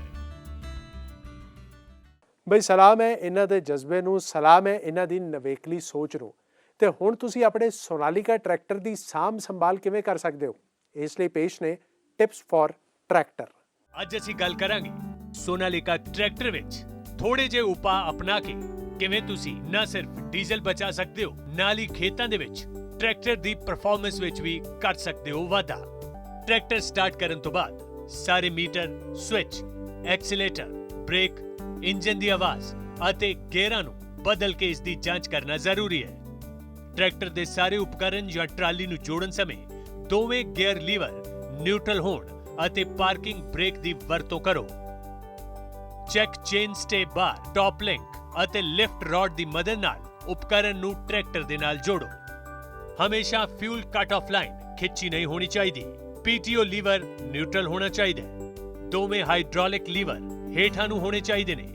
ਬਈ ਸਲਾਮ ਹੈ ਇਹਨਾਂ ਦੇ ਜਜ਼ਬੇ ਨੂੰ, ਸਲਾਮ ਹੈ ਇਹਨਾਂ ਦੀ ਨਵੇਕਲੀ ਸੋਚ ਨੂੰ। ਤੇ ਹੁਣ ਤੁਸੀਂ ਆਪਣੇ ਸੋਨਾਲੀਕਾ ਟਰੈਕਟਰ ਦੀ ਸਾਂਭ ਸੰਭਾਲ ਕਿਵੇਂ ਕਰ ਸਕਦੇ ਹੋ, ਇਸ ਲਈ ਪੇਸ਼ ਨੇ ਟਿਪਸ ਫॉर ਟਰੈਕਟਰ। ਅੱਜ ਅਸੀਂ ਗੱਲ ਕਰਾਂਗੇ ਸੋਨਾਲੀਕਾ ਟਰੈਕਟਰ ਵਿੱਚ ਥੋੜੇ ਜਿਹੇ ਉਪਾਅ ਅਪਣਾ ਕੇ ਕਿਵੇਂ ਤੁਸੀਂ ਨਾ ਸਿਰਫ ਡੀਜ਼ਲ ਬਚਾ ਸਕਦੇ ਹੋ, ਨਾਲ ਹੀ ਖੇਤਾਂ ਦੇ ਵਿੱਚ ਟਰੈਕਟਰ ਦੀ ਪਰਫਾਰਮੈਂਸ ਵਿੱਚ ਵੀ ਕਰ ਸਕਦੇ ਹੋ ਵਾਧਾ। ਟਰੈਕਟਰ ਸਟਾਰਟ ਕਰਨ ਤੋਂ ਬਾਅਦ ਸਾਰੇ meter, switch, accelerator, brake, engine ਦੀ ਆਵਾਜ਼ ਅਤੇ ਗੇਅਰਾਂ ਨੂੰ ਬਦਲ ਕੇ ਇਸ ਦੀ ਜਾਂਚ ਕਰਨਾ ਜ਼ਰੂਰੀ ਹੈ। ਟਰੈਕਟਰ ਦੇ ਸਾਰੇ ਉਪਕਰਨ ਜਾਂ ਟਰਾਲੀ ਨੂੰ ਜੋੜਨ ਸਮੇਂ ਦੋਵੇਂ ਗੇਅਰ ਲੀਵਰ ਨਿਊਟਰਲ ਹੋਣ ਅਤੇ ਪਾਰਕਿੰਗ ਬ੍ਰੇਕ ਦੀ ਵਰਤੋਂ ਕਰੋ। ਚੈੱਕ ਚੇਨ ਸਟੇ ਬਾਰ, ਟਾਪ ਲਿੰਕ ਅਤੇ ਲਿਫਟ ਰੋਡ ਦੀ ਮਦਦ ਨਾਲ ਉਪਕਰਨ ਨੂੰ ਟਰੈਕਟਰ ਦੇ ਨਾਲ ਜੋੜੋ। ਹਮੇਸ਼ਾ ਫਿਊਲ ਕੱਟ ਆਫ ਲਾਈਨ ਖਿੱਚੀ ਨਹੀਂ ਹੋਣੀ ਚਾਹੀਦੀ। ਪੀਟੀਓ ਲੀਵਰ ਨਿਊਟਰਲ ਹੋਣਾ ਚਾਹੀਦਾ ਹੈ। ਦੋਵੇਂ ਹਾਈਡ੍ਰੋਲਿਕ ਲੀਵਰ ਹੇਠਾਂ ਨੂੰ ਹੋਣੇ ਚਾਹੀਦੇ ਨੇ।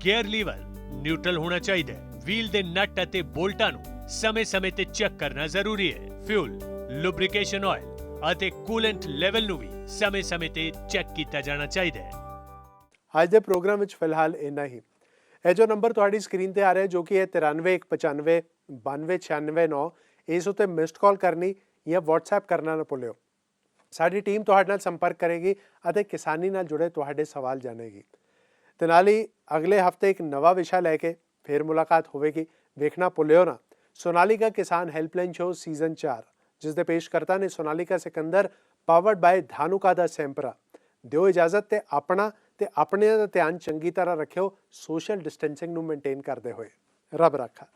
ਗੇਅਰ ਲੀਵਰ ਨਿਊਟਰਲ ਹੋਣਾ ਚਾਹੀਦਾ ਹੈ। ਵੀਲ ਦੇ ਨਟ ਅਤੇ ਬੋਲਟਾਂ ਨੂੰ ਸਮੇਂ-ਸਮੇਂ ਤੇ ਚੈੱਕ ਕਰਨਾ ਜ਼ਰੂਰੀ ਹੈ। ਫਿਊਲ, ਲੁਬਰੀਕੇਸ਼ਨ ਆਇਲ ਅਤੇ ਕੂਲੈਂਟ ਲੈਵਲ ਨੂੰ ਵੀ ਸਮੇਂ-ਸਮੇਂ ਤੇ ਚੈੱਕ ਕੀਤਾ ਜਾਣਾ ਚਾਹੀਦਾ ਹੈ। ਅੱਜ ਦੇ ਪ੍ਰੋਗਰਾਮ ਵਿੱਚ ਫਿਲਹਾਲ ਇੰਨਾ ਹੀ। ਇਹ ਜੋ ਨੰਬਰ ਤੁਹਾਡੀ ਸਕਰੀਨ ਤੇ ਆ ਰਿਹਾ ਜੋ ਕਿ ਹੈ 93 195 92 96 9, ਇਸ ਉੱਤੇ ਮਿਸਡ ਕਾਲ ਕਰਨੀ ਜਾਂ WhatsApp ਕਰਨਾ ਨਾ ਭੁੱਲਿਓ। ਸਾਡੀ ਟੀਮ ਤੁਹਾਡੇ ਨਾਲ ਸੰਪਰਕ ਕਰੇਗੀ ਅਤੇ ਕਿਸਾਨੀ ਨਾਲ ਜੁੜੇ ਤੁਹਾਡੇ ਸਵਾਲ ਜਾਣੇਗੀ। ਤੇ ਨਾਲ ਹੀ ਅਗਲੇ ਹਫਤੇ ਇੱਕ ਨਵਾਂ ਵਿਸ਼ਾ ਲੈ ਕੇ ਫਿਰ ਮੁਲਾਕਾਤ ਹੋਵੇਗੀ। ਵੇਖਣਾ ਭੁੱਲਿਓ ਨਾ ਸੋਨਾਲੀਕਾ ਕਿਸਾਨ ਹੈਲਪਲਾਈਨ ਸ਼ੋ ਸੀਜ਼ਨ 4, ਜਿਸ ਦੇ ਪੇਸ਼ਕਰਤਾ ਨੇ ਸੋਨਾਲੀਕਾ ਸਿਕੰਦਰ, ਪਾਵਰਡ ਬਾਏ ਧਾਨੂਕਾ ਦਾ ਸੈਂਪਰਾ। ਦਿਓ ਇਜਾਜ਼ਤ ਤੇ ਆਪਣਾ ਤੇ ਆਪਣਿਆਂ ਦਾ ਧਿਆਨ ਚੰਗੀ ਤਰ੍ਹਾਂ ਰੱਖਿਓ, ਸੋਸ਼ਲ ਡਿਸਟੈਂਸਿੰਗ ਨੂੰ ਮੇਨਟੇਨ ਕਰਦੇ ਹੋਏ। ਰੱਬ ਰਾਖਾ।